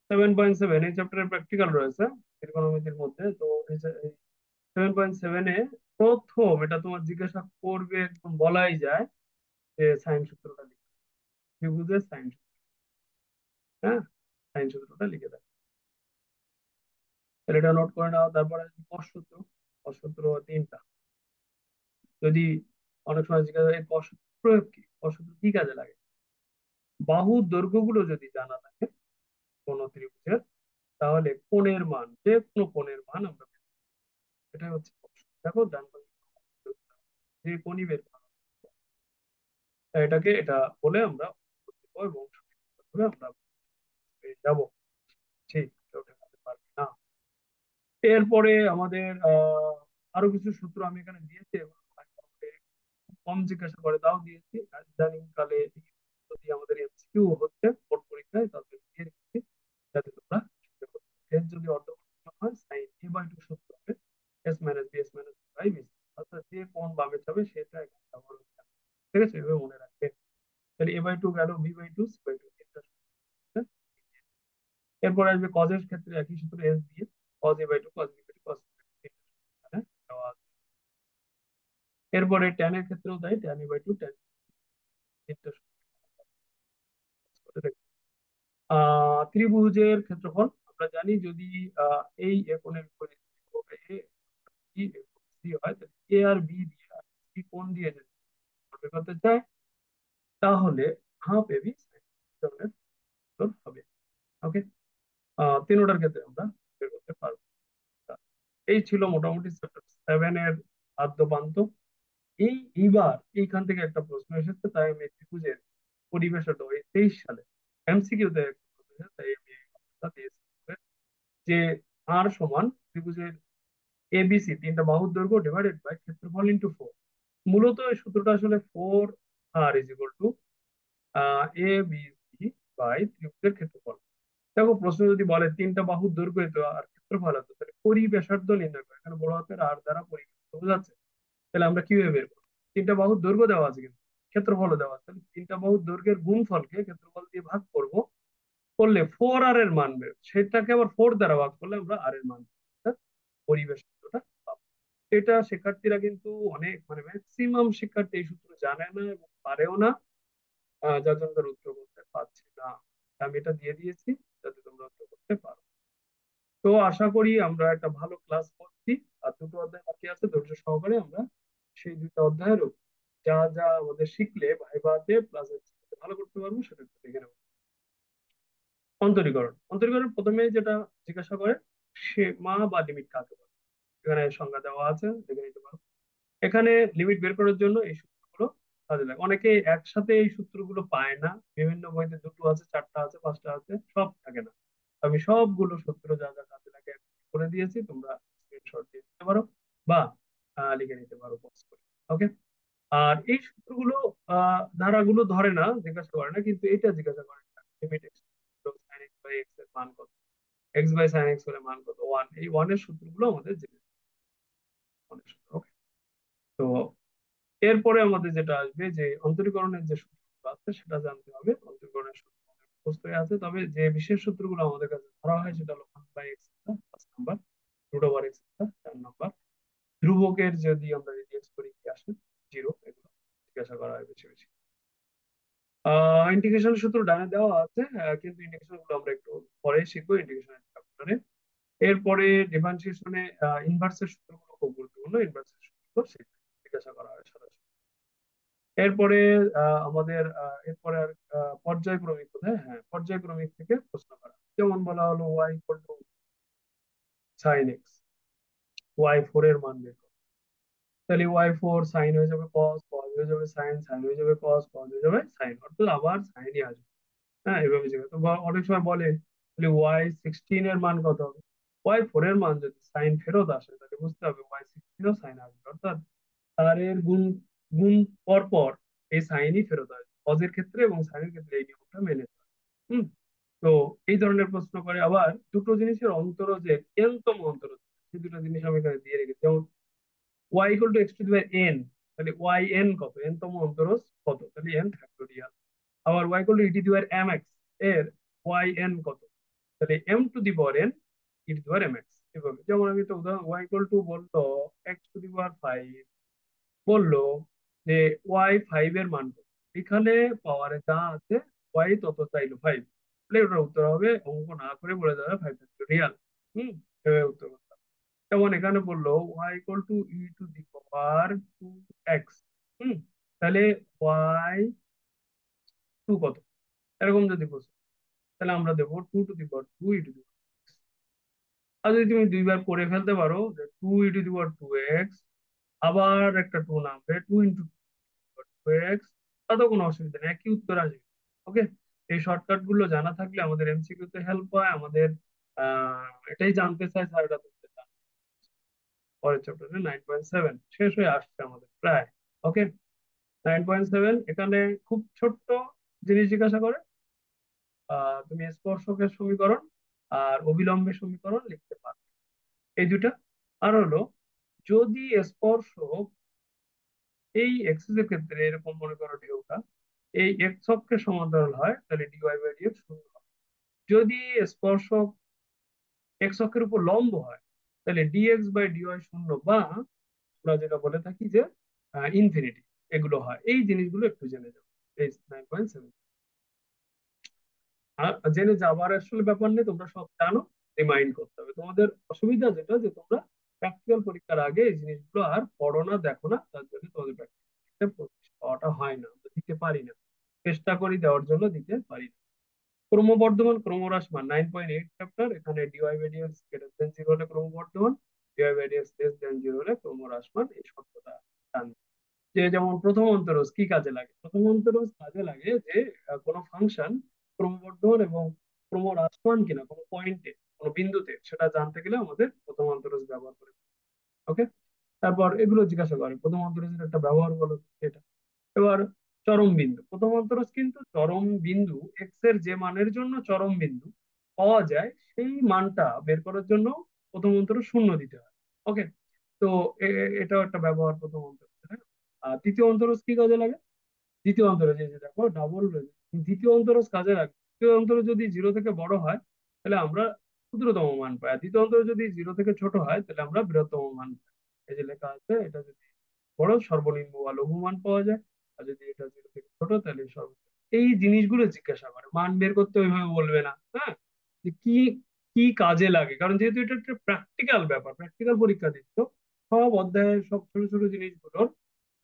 Speaker 1: 7.7 এই চ্যাপ্টারের প্র্যাকটিক্যাল রয়েছে ত্রিকোণমিতির মধ্যে। তো এই 7.7-এ প্রথম এটা তোমার জিজ্ঞাসা করবে, একদম বলাই যায় যে সাইন সূত্রটা লিখে, ত্রিভুজের সাইন সূত্র। হ্যাঁ, সাইন সূত্রটা লিখে দেয়, তাহলে এটা নোট করে নাও। তারপরে কস সূত্র। কস সূত্র তিনটা। যদি অনেক সময় জিজ্ঞাসা করে কস সূত্র প্রয়োগ কি, কস সূত্র কি কাজে লাগে, বাহুর দৈর্ঘ্যগুলো যদি জানা থাকে কোন ত্রিভুজের, তাহলে কোণের মান, যে কোনো কোণের মান আমরা পেতে পারি। এটাই হচ্ছে কস সূত্র। দেখো ডান পাশে যে কোণই বের করা হবে, এটাকে এটা বলে আমরা করতে পারবো এবং সঠিকভাবে আমরা পেয়ে যাবো। ঠিক, কেউ ঠেকাতে পারবে না। এরপরে আমাদের আরো কিছু সূত্র আমি এখানে দিয়েছি, এগুলো আমাকে কম জিজ্ঞাসা করে তাও দিয়েছি। আর ইদানিং কালে এই সূত্র দিয়ে আমাদের এমসিকিউ হচ্ছে বোর্ড পরীক্ষায়, তাদের দিয়ে রেখেছি যাতে তোমরা শিখতে পারো। এর যদি অর্ধপরিমাণ হয় সাইন এ বাই টু সূত্র হবে s minus b, s minus by b, অর্থাৎ যে কোণ বামে যাবে সেটা এখানে ব্যবহার হচ্ছে। ঠিক আছে, এভাবে মনে রাখবে। তাহলে এ বাই টু গেল, b by two, c by two, তিনটা সূত্র। এরপর আসবে কজের ক্ষেত্রে একই সূত্র এস দিয়ে, cos a by two, cos b by two, cos দেওয়া আছে। এরপরে ট্যান এর ক্ষেত্রেও তাই, tan a by two, tan তিনটা সূত্র দেখবে। ত্রিভুজের ক্ষেত্রফল আমরা জানি, যদি এই একনের বিপরীত এ বি এবং সি হয়, তাহলে এ আর বি দিয়ে আর সি কোণ দিয়ে যদি বের করতে চায়, তাহলে হাফ এবি ধরনের উত্তর হবে। ওকে, তিনোটার ক্ষেত্রে আমরা বের করতে পারবো। এই ছিল মোটামুটি চ্যাপ্টার 7 এর আদ্যপান্ত। এইবার এইখান থেকে একটা প্রশ্ন এসেছে, তাই আমি ত্রিভুজের পরিবেশটা ওই 23 সালে এমসিকিউ তে একটা প্রশ্ন এসেছে, তাই আমি এই কথাটা দিয়েছি যে আর সমান ত্রিভুজের এবিসি তিনটা বাহুর দৈর্ঘ্য ডিভাইডেড বাই ক্ষেত্রফল ইন্টু 4। মূলত এই সূত্রটা আসলে 4r = A B C by ত্রিভুজের ক্ষেত্রফল। দেখো প্রশ্ন যদি বলে তিনটা বাহুর দৈর্ঘ্য এত আর ক্ষেত্রফল এত, তাহলে পরিব্যাসার্ধ নির্ণয় করে, এখানে বড় হাতের আর দ্বারা পরিব্যাসার্ধ বোঝাচ্ছে। তাহলে আমরা কিভাবে বের করবো? তিনটা বাহুর দৈর্ঘ্য দেওয়া আছে কিন্তু ক্ষেত্রফলও দেওয়া আছে, তাহলে তিনটা বাহুর দৈর্ঘ্যের গুণফলকে ক্ষেত্রফল দিয়ে ভাগ করব, করলে 4r মান বের, সেটাকে আবার 4 দ্বারা ভাগ করলে আমরা আর এর মান পাবো, অর্থাৎ পরিবেশটা পাবো। এটা শিক্ষার্থীরা কিন্তু অনেক মানে ম্যাক্সিমাম শিক্ষার্থী এই সূত্র জানে না এবং পারেও না, যার জন্য তার উত্তর করতে পারছি না। আমি এটা দিয়ে দিয়েছি যাতে তোমরা উত্তর করতে পারো। তো আশা করি আমরা একটা ভালো ক্লাস করছি। আর দুটো অধ্যায় বাকি আছে, ধৈর্য সহকারে আমরা সেই দুটো অধ্যায়েরও যা যা আমাদের শিখলে ভাইভাতে প্লাস ভালো করতে পারবো সেটা একটু দেখে নেবো। অন্তরীকরণ, অন্তরীকরণ প্রথমে যেটা জিজ্ঞাসা করে সীমা বা লিমিট কাকে বলে, এখানে সংজ্ঞা দেওয়া আছে, দেখে নিতে পারো। এখানে লিমিট বের করার জন্য এই সূত্রগুলো কাজে লাগে। অনেকে একসাথে এই সূত্রগুলো পায় না, বিভিন্ন বইতে দুটো আছে, চারটা আছে, পাঁচটা আছে, সব থাকে না। আমি সবগুলো সূত্র যা যা কাজে লাগে করে দিয়েছি, তোমরা স্ক্রিনশট দিয়ে নিতে পারো বা লিখে নিতে পারো পোস্ট করে। ওকে। আর এই সূত্রগুলো ধারাগুলো ধরে না, জিজ্ঞাসা করে না, কিন্তু এটা জিজ্ঞাসা করে limit x sine x by x এর মান কত, এক্স বাই সাইন এক্স এর মান কত, ওয়ান, এই ওয়ানের সূত্রগুলো আমাদের জেনে ওয়ানের সূত্র। ওকে। তো এরপরে আমাদের যেটা আসবে যে অন্তরীকরণের যে সূত্রগুলো আছে সেটা জানতে হবে। অন্তরীকরণের সূত্র আমাদের মুখস্থ হয়ে আছে, তবে যে বিশেষ সূত্রগুলো আমাদের কাছে ধরা হয় সেটা হলো 1/x 5 নাম্বার, √x 4 নাম্বার, ধ্রুবকের যদি আমরা যদি এক্স করি কি আসে, 0, এগুলো জিজ্ঞাসা করা হয় বেশি বেশি। ইন্টিগ্রেশন সূত্র ডানে দেওয়া আছে, কিন্তু ইন্টিগ্রেশন গুলো আমরা একটু পরে শিখবো ইন্টিগ্রেশনের চ্যাপ্টারে। এরপরে ডিফারেন্সিয়েশনে ইনভার্সের সূত্রগুলো খুব গুরুত্বপূর্ণ, ইনভার্সের সূত্র সেটা জিজ্ঞাসা করা হয় সরাসরি। এরপরে এরপরে আর পর্যায়ক্রমিক কোথায়, হ্যাঁ পর্যায়ক্রমিক থেকে প্রশ্ন করা হয়। যেমন বলা হলো y = sin x, y4 এর মান বের করো। তাহলে y4 সাইন হয়ে যাবে cos, cos হয়ে যাবে সাইন, সাইন হয়ে যাবে cos, cos হয়ে যাবে সাইন, অর্থাৎ আবার সাইনই আসবে। হ্যাঁ এভাবে যাবে। তো অনেক সময় বলে তাহলে y16 এর মান কত হবে, y4 এর মান যদি সাইন ফেরত আসে তাহলে বুঝতে হবে y16 ও সাইন আসবে, অর্থাৎ তার এর গুণ গুণ পর পর এই সাইনই ফেরত আসবে কজের ক্ষেত্রে, এবং সাইনের ক্ষেত্রে এই নিয়মটা মেনে চলে। হুম। তো এই ধরনের প্রশ্ন করে। আবার দুটো জিনিসের অন্তরজে এনতম অন্তরজ, সেই দুটো জিনিস আমি এখানে দিয়ে রেখেছি। যেমন y = x⁴n, তাহলে yn কত, এনতম অন্তরজ কত, তাহলে n ফ্যাক্টোরিয়াল। আবার y = e⁻mx এর yn কত, তাহলে m⁴n e⁻mx। এভাবে যেমন আমি তো উদাহরণ y বললো x⁵ বললো যে y5 এর মান কত, এখানে পাওয়ারে যা আছে y তত চাইলো 5, তাহলে ওটার উত্তর হবে অঙ্ক না করে বলে দেবে 5 ফ্যাক্টোরিয়াল। এভাবে উত্তর করতে হবে। যেমন এখানে বললো y = e⁻²x। হুম। তাহলে y2 কত, এরকম যদি বলছো তাহলে আমরা দেবো 2^2 আর যদি তুমি দুইবার করে ফেলতে পারো যে 2^2x, আবার একটা 2 নামবে 2×2x, তাতেও কোনো অসুবিধা নেই, একই উত্তর আসবে। ওকে। এই শর্টকাট গুলো জানা থাকলে আমাদের এমসিকিউ তে হেল্প হয় আমাদের। এটাই জানতে চাই স্যার, এটা করতে চান। পরের চ্যাপ্টারে 9.7 শেষ হয়ে আসছে আমাদের প্রায়। ওকে। 9.7 এখানে খুব ছোট্ট জিনিস জিজ্ঞাসা করে, তুমি স্পর্শকের সমীকরণ আর অবিলম্বের সমীকরণ লিখতে পারো, এই দুটা। আর হলো যদি স্পর্শক এই এক্সিস এর ক্ষেত্রে এরকম মনে করো ঢেউটা এই এক্স অক্ষের সমান্তরাল হয় তাহলে dy/dx শূন্য হবে। যদি স্পর্শক এক্স অক্ষের উপর লম্ব হয় তাহলে dx/dy শূন্য, বা আমরা যেটা বলে থাকি যে ইনফিনিটি, এগুলো হয়। এই জিনিসগুলো একটু জেনে যাবো এই 9.7। আর জেনে যাবার আসলে ব্যাপার নেই, তোমরা সব জানো, রিমাইন্ড করতে হবে। তোমাদের অসুবিধা যেটা যে তোমরা প্র্যাকটিক্যাল পরীক্ষার আগে এই জিনিসগুলো আর পড়ো না, দেখো না, তার জন্য তোমাদের প্র্যাকটিক্যাল পাওয়াটা হয় না, আমরা দিতে পারি না, চেষ্টা করি দেওয়ার জন্য, দিতে পারি না। ক্রমবর্ধমান ক্রমহ্রাসমান 9.8 চ্যাপ্টার, এখানে dy by dx greater than zero হলে ক্রমবর্ধমান, dy by dx less than zero হলে ক্রমহ্রাসমান, এই শর্তটা জানি। যে যেমন প্রথম অন্তরজ কি কাজে লাগে, প্রথম অন্তরজ কাজে লাগে যে কোনো ফাংশন ক্রমবর্ধমান এবং ক্রমহ্রাসমান কিনা কোনো পয়েন্টে, কোনো বিন্দুতে, সেটা জানতে গেলে আমাদের প্রথম অন্তরজ ব্যবহার করে। ওকে, তারপর এগুলো জিজ্ঞাসা করে প্রথম অন্তরজের একটা ব্যবহার বলো এটা। এবার চরম বিন্দু, প্রথম অন্তরজ কিন্তু চরম বিন্দু এক্স এর যে মানের জন্য চরম বিন্দু পাওয়া যায় সেই মানটা বের করার জন্য প্রথম অন্তরজ শূন্য দিতে হয়। ওকে, তো এটাও একটা ব্যবহার প্রথম অন্তরজ, হ্যাঁ। আর তৃতীয় অন্তরজ কি কাজে লাগে, দ্বিতীয় অন্তরজ, এই যে দেখো ডাবল, দ্বিতীয় অন্তরজ কাজে লাগে। তৃতীয় অন্তরজ যদি জিরো থেকে বড় হয় তাহলে আমরা ক্ষুদ্রতম মান পাই, আর দ্বিতীয় অন্তরজ যদি জিরো থেকে ছোট হয় তাহলে আমরা বৃহত্তম মান পাই। এই যে লেখা আছে, এটা যদি বড় সর্বনিম্ন বা লঘু মান পাওয়া যায়, আর যদি এটা জিরো থেকে ছোট তাহলে সর্বোচ্চ। এই জিনিসগুলো জিজ্ঞাসা করে, মান বের করতে ওইভাবে বলবে না, হ্যাঁ, যে কি কি কাজে লাগে, কারণ যেহেতু এটা একটা প্র্যাকটিক্যাল ব্যাপার, প্র্যাকটিক্যাল পরীক্ষা দিচ্ছ, সব অধ্যায়ের সব ছোট ছোট জিনিসগুলোর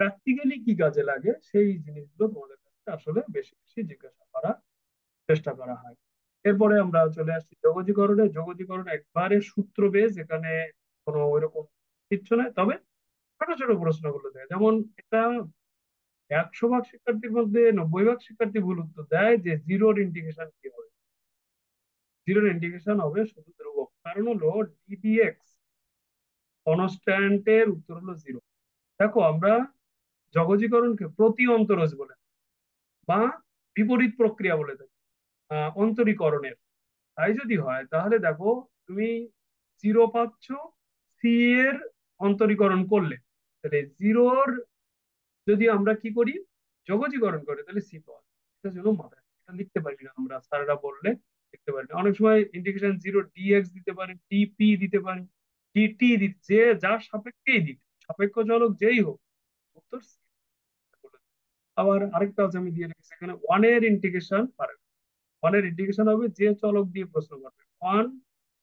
Speaker 1: প্র্যাকটিক্যালি কি কাজে লাগে সেই জিনিসগুলো তোমাদের কাছে আসলে বেশি বেশি জিজ্ঞাসা করার চেষ্টা করা হয়। এরপরে আমরা চলে আসছি যোগজীকরণে। যোগজীকরণ একবারে সূত্র বেস, এখানে কোনো ওইরকম কিচ্ছু নাই, তবে ছোট ছোট প্রশ্নগুলো দেয়। যেমন এটা 100 ভাগ শিক্ষার্থীর মধ্যে 90 ভাগ শিক্ষার্থী ভুল উত্তর দেয় যে জিরোর ইন্টিগ্রেশন কি হবে। জিরোর ইন্টিগ্রেশন হবে শুধু ধ্রুবক, কারণ হলো ডিডিএক্স কনস্ট্যান্টের উত্তর হলো জিরো। দেখো আমরা জগজীকরণকে প্রতি অন্তরজ বলে বা বিপরীত প্রক্রিয়া বলে থাকি অন্তরীকরণের। তাই যদি হয় তাহলে দেখো তুমি জিরো পাচ্ছ সি এর অন্তরীকরণ করলে, তাহলে জিরোর যদি আমরা কি করি, যোগজীকরণ করি, তাহলে সি পাওয়া যায়। এটার জন্য মাথায় রাখতে হবে। এটা লিখতে পারি না আমরা, স্যাররা বললে লিখতে পারি না। অনেক সময় ইন্টিগ্রেশন জিরো ডিএক্স দিতে পারে, ডিপি দিতে পারে, ডিটি দিতে, যে যার সাপেক্ষেই দিতে, সাপেক্ষ চলক যেই হোক, উত্তর সি। আবার আরেকটা আছে আমি দিয়ে রেখেছি এখানে, ওয়ানের ইন্টিগ্রেশন পারে, ওয়ানের ইন্টিগ্রেশন হবে যে চলক দিয়ে প্রশ্ন করবে। ওয়ান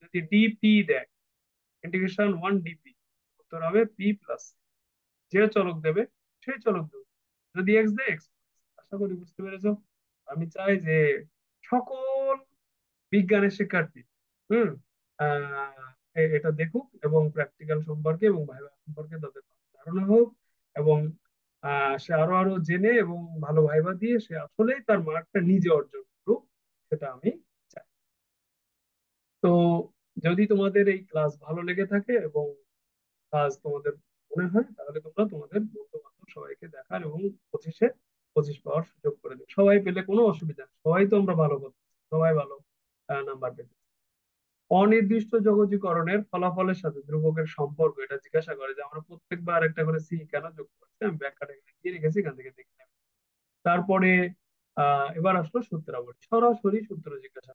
Speaker 1: যদি ডিপি দেয়, ইন্টিগ্রেশন ওয়ান ডিপি, উত্তর হবে পি প্লাস। যে চলক দেবে সেই চলক দেবে, যদি এক্স দেয় এক্স। আশা করি বুঝতে পেরেছো। আমি চাই যে সকল বিজ্ঞানের শিক্ষার্থী হুম এটা দেখুক এবং প্র্যাকটিক্যাল সম্পর্কে এবং ভাইভা সম্পর্কে তাদের ধারণা হোক, এবং সে আরো আরো জেনে এবং ভালো ভাইভা দিয়ে সে আসলেই তার মার্কটা নিজে অর্জন করুক, সেটা আমি চাই। তো যদি তোমাদের এই ক্লাস ভালো লেগে থাকে এবং কাজ তোমাদের মনে হয়, তাহলে তোমরা তোমাদের বন্ধু বান্ধব সবাইকে দেখার এবং 25-এ 25 পাওয়ার সুযোগ করে দিও। সবাই পেলে কোনো অসুবিধা নেই, সবাই তো আমরা ভালো করতেছি, সবাই ভালো নাম্বার পেতে। অনির্দিষ্ট যোগজীকরণের ফলাফলের সাথে ধ্রুবকের সম্পর্ক এটা জিজ্ঞাসা করে, যে আমরা প্রত্যেকবার একটা করে সি কেন যোগ করছি, আমি ব্যাখ্যাটা এখানে দিয়ে রেখেছি, এখান থেকে দেখে নেবে। তারপরে এবার আসলো সূত্রাবলী, সরাসরি সূত্র জিজ্ঞাসা,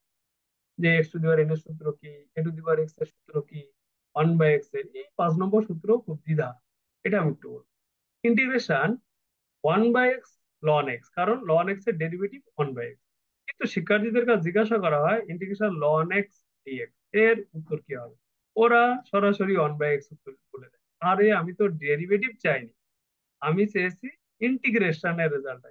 Speaker 1: যে x to the power N এর সূত্র কি, এ টু দি পাওয়ার এক্স এর সূত্র কি, 1/x এর এই 5 নম্বর সূত্র খুব দ্বিধা, এটা আমি একটু বলবো। ইন্টিগ্রেশন 1/x লন এক্স, কারণ লন এক্স এর ডেরিভেটিভ 1/x। কিন্তু শিক্ষার্থীদের কাছে জিজ্ঞাসা করা হয় ইন্টিগ্রেশন লন এক্স ডিএক্স, এর উত্তর কি হবে, ওরা সরাসরি 1/x উত্তর বলে দেয়। আরে আমি তো ডেরিভেটিভ চাইনি, আমি চেয়েছি ইন্টিগ্রেশনের রেজাল্ট।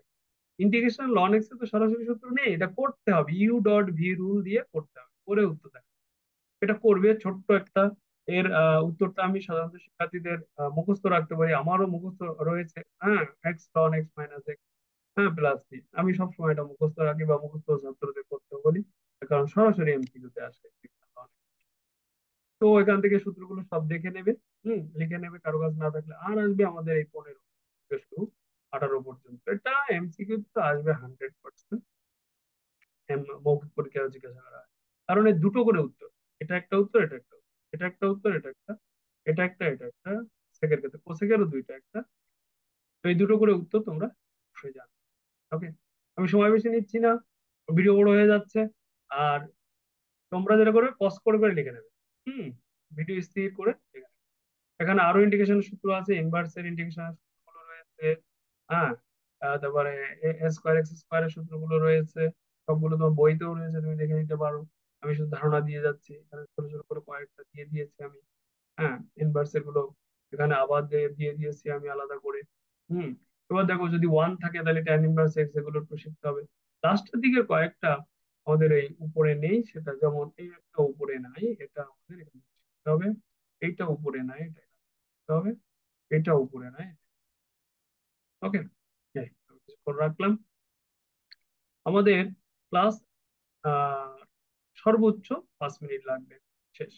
Speaker 1: ইন্টিগ্রেশন লন এক্স এর তো সরাসরি সূত্র নেই, এটা করতে হবে, ইউ ডট ভি রুল দিয়ে করতে হবে, করে উত্তর দেয়। এটা করবে ছোট্ট একটা, এর উত্তরটা আমি সাধারণত শিক্ষার্থীদের মুখস্থ রাখতে পারি, আমারও মুখস্থ রয়েছে, হ্যাঁ, x ln x minus x, হ্যাঁ, প্লাস বি, আমি সবসময় এটা মুখস্থ রাখি বা মুখস্থ ছাত্রদের করতে বলি, কারণ সরাসরি এমসিকিউতে আসে। তো এখান থেকে সূত্রগুলো সব দেখে নেবে, লিখে নেবে, কারো কাজ না থাকলে। আর আসবে আমাদের এই 15 থেকে শুরু 18 পর্যন্ত, এটা এমসিকিউ তো আসবে 100%, মৌখিক পরীক্ষায় জিজ্ঞাসা করা হয়। কারণ এই দুটো করে উত্তর, এটা একটা উত্তর, এটা একটা উত্তর, এটা একটা উত্তর, এটা একটা, এটা একটা, এটা একটা, সেকের ক্ষেত্রে কোসেকেরও দুইটা একটা। তো এই দুটো করে উত্তর তোমরা অবশ্যই জানো। ওকে, আমি সময় বেশি নিচ্ছি না, ভিডিও বড় হয়ে যাচ্ছে। আর তোমরা যেটা করবে পজ করে করে লিখে নেবে, হুম, ভিডিও স্থির করে লিখে নেবে। এখানে আরো ইন্টিগ্রেশন সূত্র আছে, ইনভার্সের ইন্টিগ্রেশন সূত্রগুলো রয়েছে, হ্যাঁ, তারপরে এ স্কোয়ার এক্স স্কোয়ারের সূত্রগুলো রয়েছে, সবগুলো তোমার বইতেও রয়েছে, তুমি দেখে নিতে পারো। আমি শুধু ধারণা দিয়ে যাচ্ছি, এখানে ছোট ছোট করে কয়েকটা দিয়ে দিয়েছি আমি, হ্যাঁ, ইনভার্সের গুলো এখানে আবার দিয়ে দিয়েছি আমি আলাদা করে। হুম, এবার দেখো যদি ওয়ান থাকে তাহলে ট্যান ইনভার্স এক্স, এগুলো একটু শিখতে হবে। লাস্টের দিকে কয়েকটা আমাদের এই উপরে নেই, সেটা যেমন এই একটা উপরে নাই, এটা আমাদের এখানে শিখতে হবে। এইটা উপরে নাই, এটা এখানে শিখতে হবে। এটা উপরে নাই। ওকে, করে রাখলাম। আমাদের ক্লাস সর্বোচ্চ 5 মিনিট লাগবে। শেষ।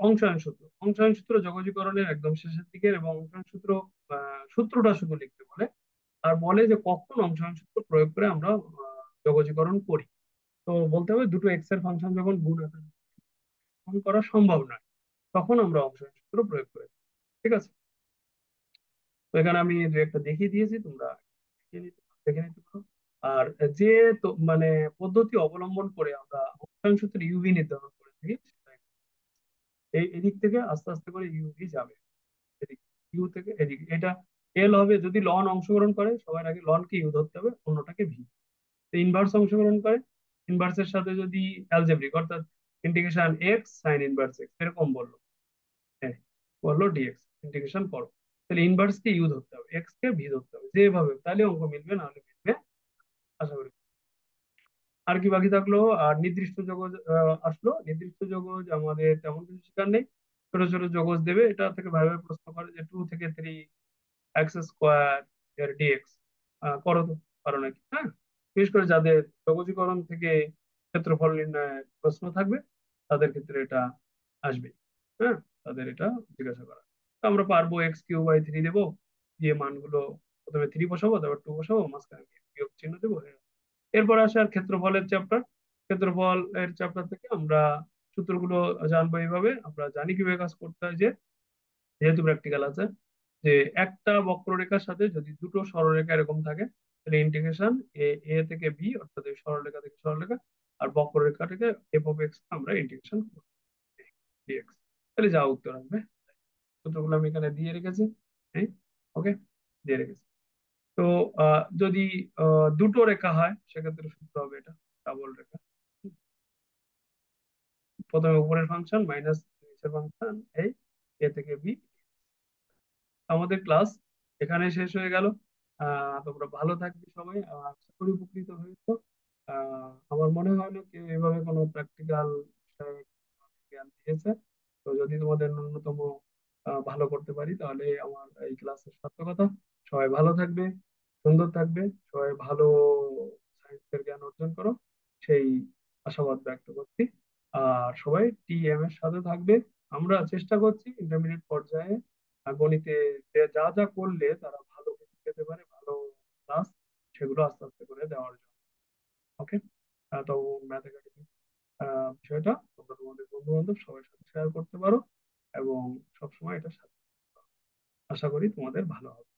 Speaker 1: অংশায়ন সূত্র, অংশায়ন সূত্র যোগজীকরণের একদম শেষের দিকের, এবং অংশায়ন সূত্র সূত্রটা শুধু লিখতে বলে, আর বলে যে কখন অংশায়ন সূত্র প্রয়োগ করে আমরা যোগজীকরণ করি। তো বলতে হবে দুটো এক্স এর ফাংশন যখন গুণ আকারে গুণ করা সম্ভব নয়, তখন আমরা অংশায়ন সূত্র প্রয়োগ করি। ঠিক আছে? তো এখানে আমি যে একটা দেখিয়ে দিয়েছি, তোমরা দেখে নিতে পারো। আর যে তো মানে পদ্ধতি অবলম্বন করে আমরা অংশায়ন সূত্রে ইউভি নির্ধারণ করে থাকি, এই এদিক থেকে আস্তে আস্তে করে ইউভি যাবে এদিক, ইউ থেকে এদিকে এটা এল হবে। যদি লন অংশগ্রহণ করে সবার আগে লন কে ইউ ধরতে হবে, অন্যটাকে ভি। ইনভার্স অংশগ্রহণ করে, ইনভার্সের সাথে যদি অ্যালজেব্রিক অর্থাৎ integration x sign inverse x এরকম বললো, হ্যাঁ, বললো ডিএক্স ইন্টিগ্রেশন করো, তাহলে ইনভার্স কে ইউ ধরতে হবে, এক্স কে ভি ধরতে হবে, যেভাবে তাহলে অঙ্ক মিলবে, নাহলে মিলবে। আশা করি। আর কি বাকি থাকলো? আর নির্দিষ্ট জগৎ আসলো। নির্দিষ্ট জগৎ আমাদের তেমন কিছু শেখার নেই। ছোট ছোট জগৎ দেবে, এটা থেকে ভাবে ভাবে প্রশ্ন করে যে 2 থেকে 3 এক্স স্কোয়ার এর ডিএক্স করো তো, পারো নাকি? হ্যাঁ, বিশেষ করে যাদের সহজীকরণ থেকে ক্ষেত্রফল নির্ণয়ের প্রশ্ন থাকবে, তাদের ক্ষেত্রে এটা আসবে। হ্যাঁ, তাদের এটা জিজ্ঞাসা করা। তো আমরা পারবো, x³/3 দেবো, দিয়ে মানগুলো প্রথমে 3 বসাবো, তারপর 2 বসাবো, মাঝখানে বিয়োগ চিহ্ন দেবো। এরপর আসে আর ক্ষেত্রফলের চ্যাপ্টার। ক্ষেত্রফল এর চ্যাপ্টার থেকে আমরা সূত্রগুলো জানবো। এইভাবে আমরা জানি কিভাবে কাজ করতে হয়, যে যেহেতু প্র্যাকটিক্যাল আছে, যে একটা বক্ররেখার সাথে যদি দুটো সরলরেখা এরকম থাকে, তাহলে ইন্টিগ্রেশন এ এ থেকে বি, অর্থাৎ এই সরলরেখা থেকে সরলরেখা, আর বক্ররেখা থেকে এফ অফ এক্স আমরা ইন্টিগ্রেশন করব ডিএক্স। তাহলে যা উত্তর আসবে। সূত্রগুলো আমি এখানে দিয়ে রেখেছি। হ্যাঁ, ওকে, দিয়ে রেখেছি। তো যদি দুটো রেখা হয়, সেক্ষেত্রে সূত্র হবে এটা ডাবল রেখা। প্রথমে উপরের ফাংশন মাইনাস নিচের ফাংশন, এই এ থেকে বি। আমাদের ক্লাস এখানে শেষ হয়ে গেল। তোমরা ভালো থাকবে সবাই, আশা করি উপকৃত হয়েছো। আমার মনে হয় না কেউ এভাবে কোনো প্র্যাকটিক্যাল জ্ঞান দিয়েছে। তো যদি তোমাদের ন্যূনতম ভালো করতে পারি, তাহলে আমার এই ক্লাসের সার্থকতা। সবাই ভালো থাকবে, সুন্দর থাকবে, সবাই ভালো সাহিত্যের জ্ঞান অর্জন করো, সেই আশাবাদ ব্যক্ত করছি। আর সবাই টিএম এর সাথে থাকবে। আমরা চেষ্টা করছি ইন্টারমিডিয়েট পর্যায়ে গণিতে যা যা করলে তারা ভালো কিছু পেতে পারে, ভালো ক্লাস, সেগুলো আস্তে আস্তে করে দেওয়ার জন্য। ওকে, তো ম্যাথ একাডেমি বিষয়টা তোমরা তোমাদের বন্ধু বান্ধব সবার সাথে শেয়ার করতে পারো, এবং সবসময় এটা সাথে। আশা করি তোমাদের ভালো হবে।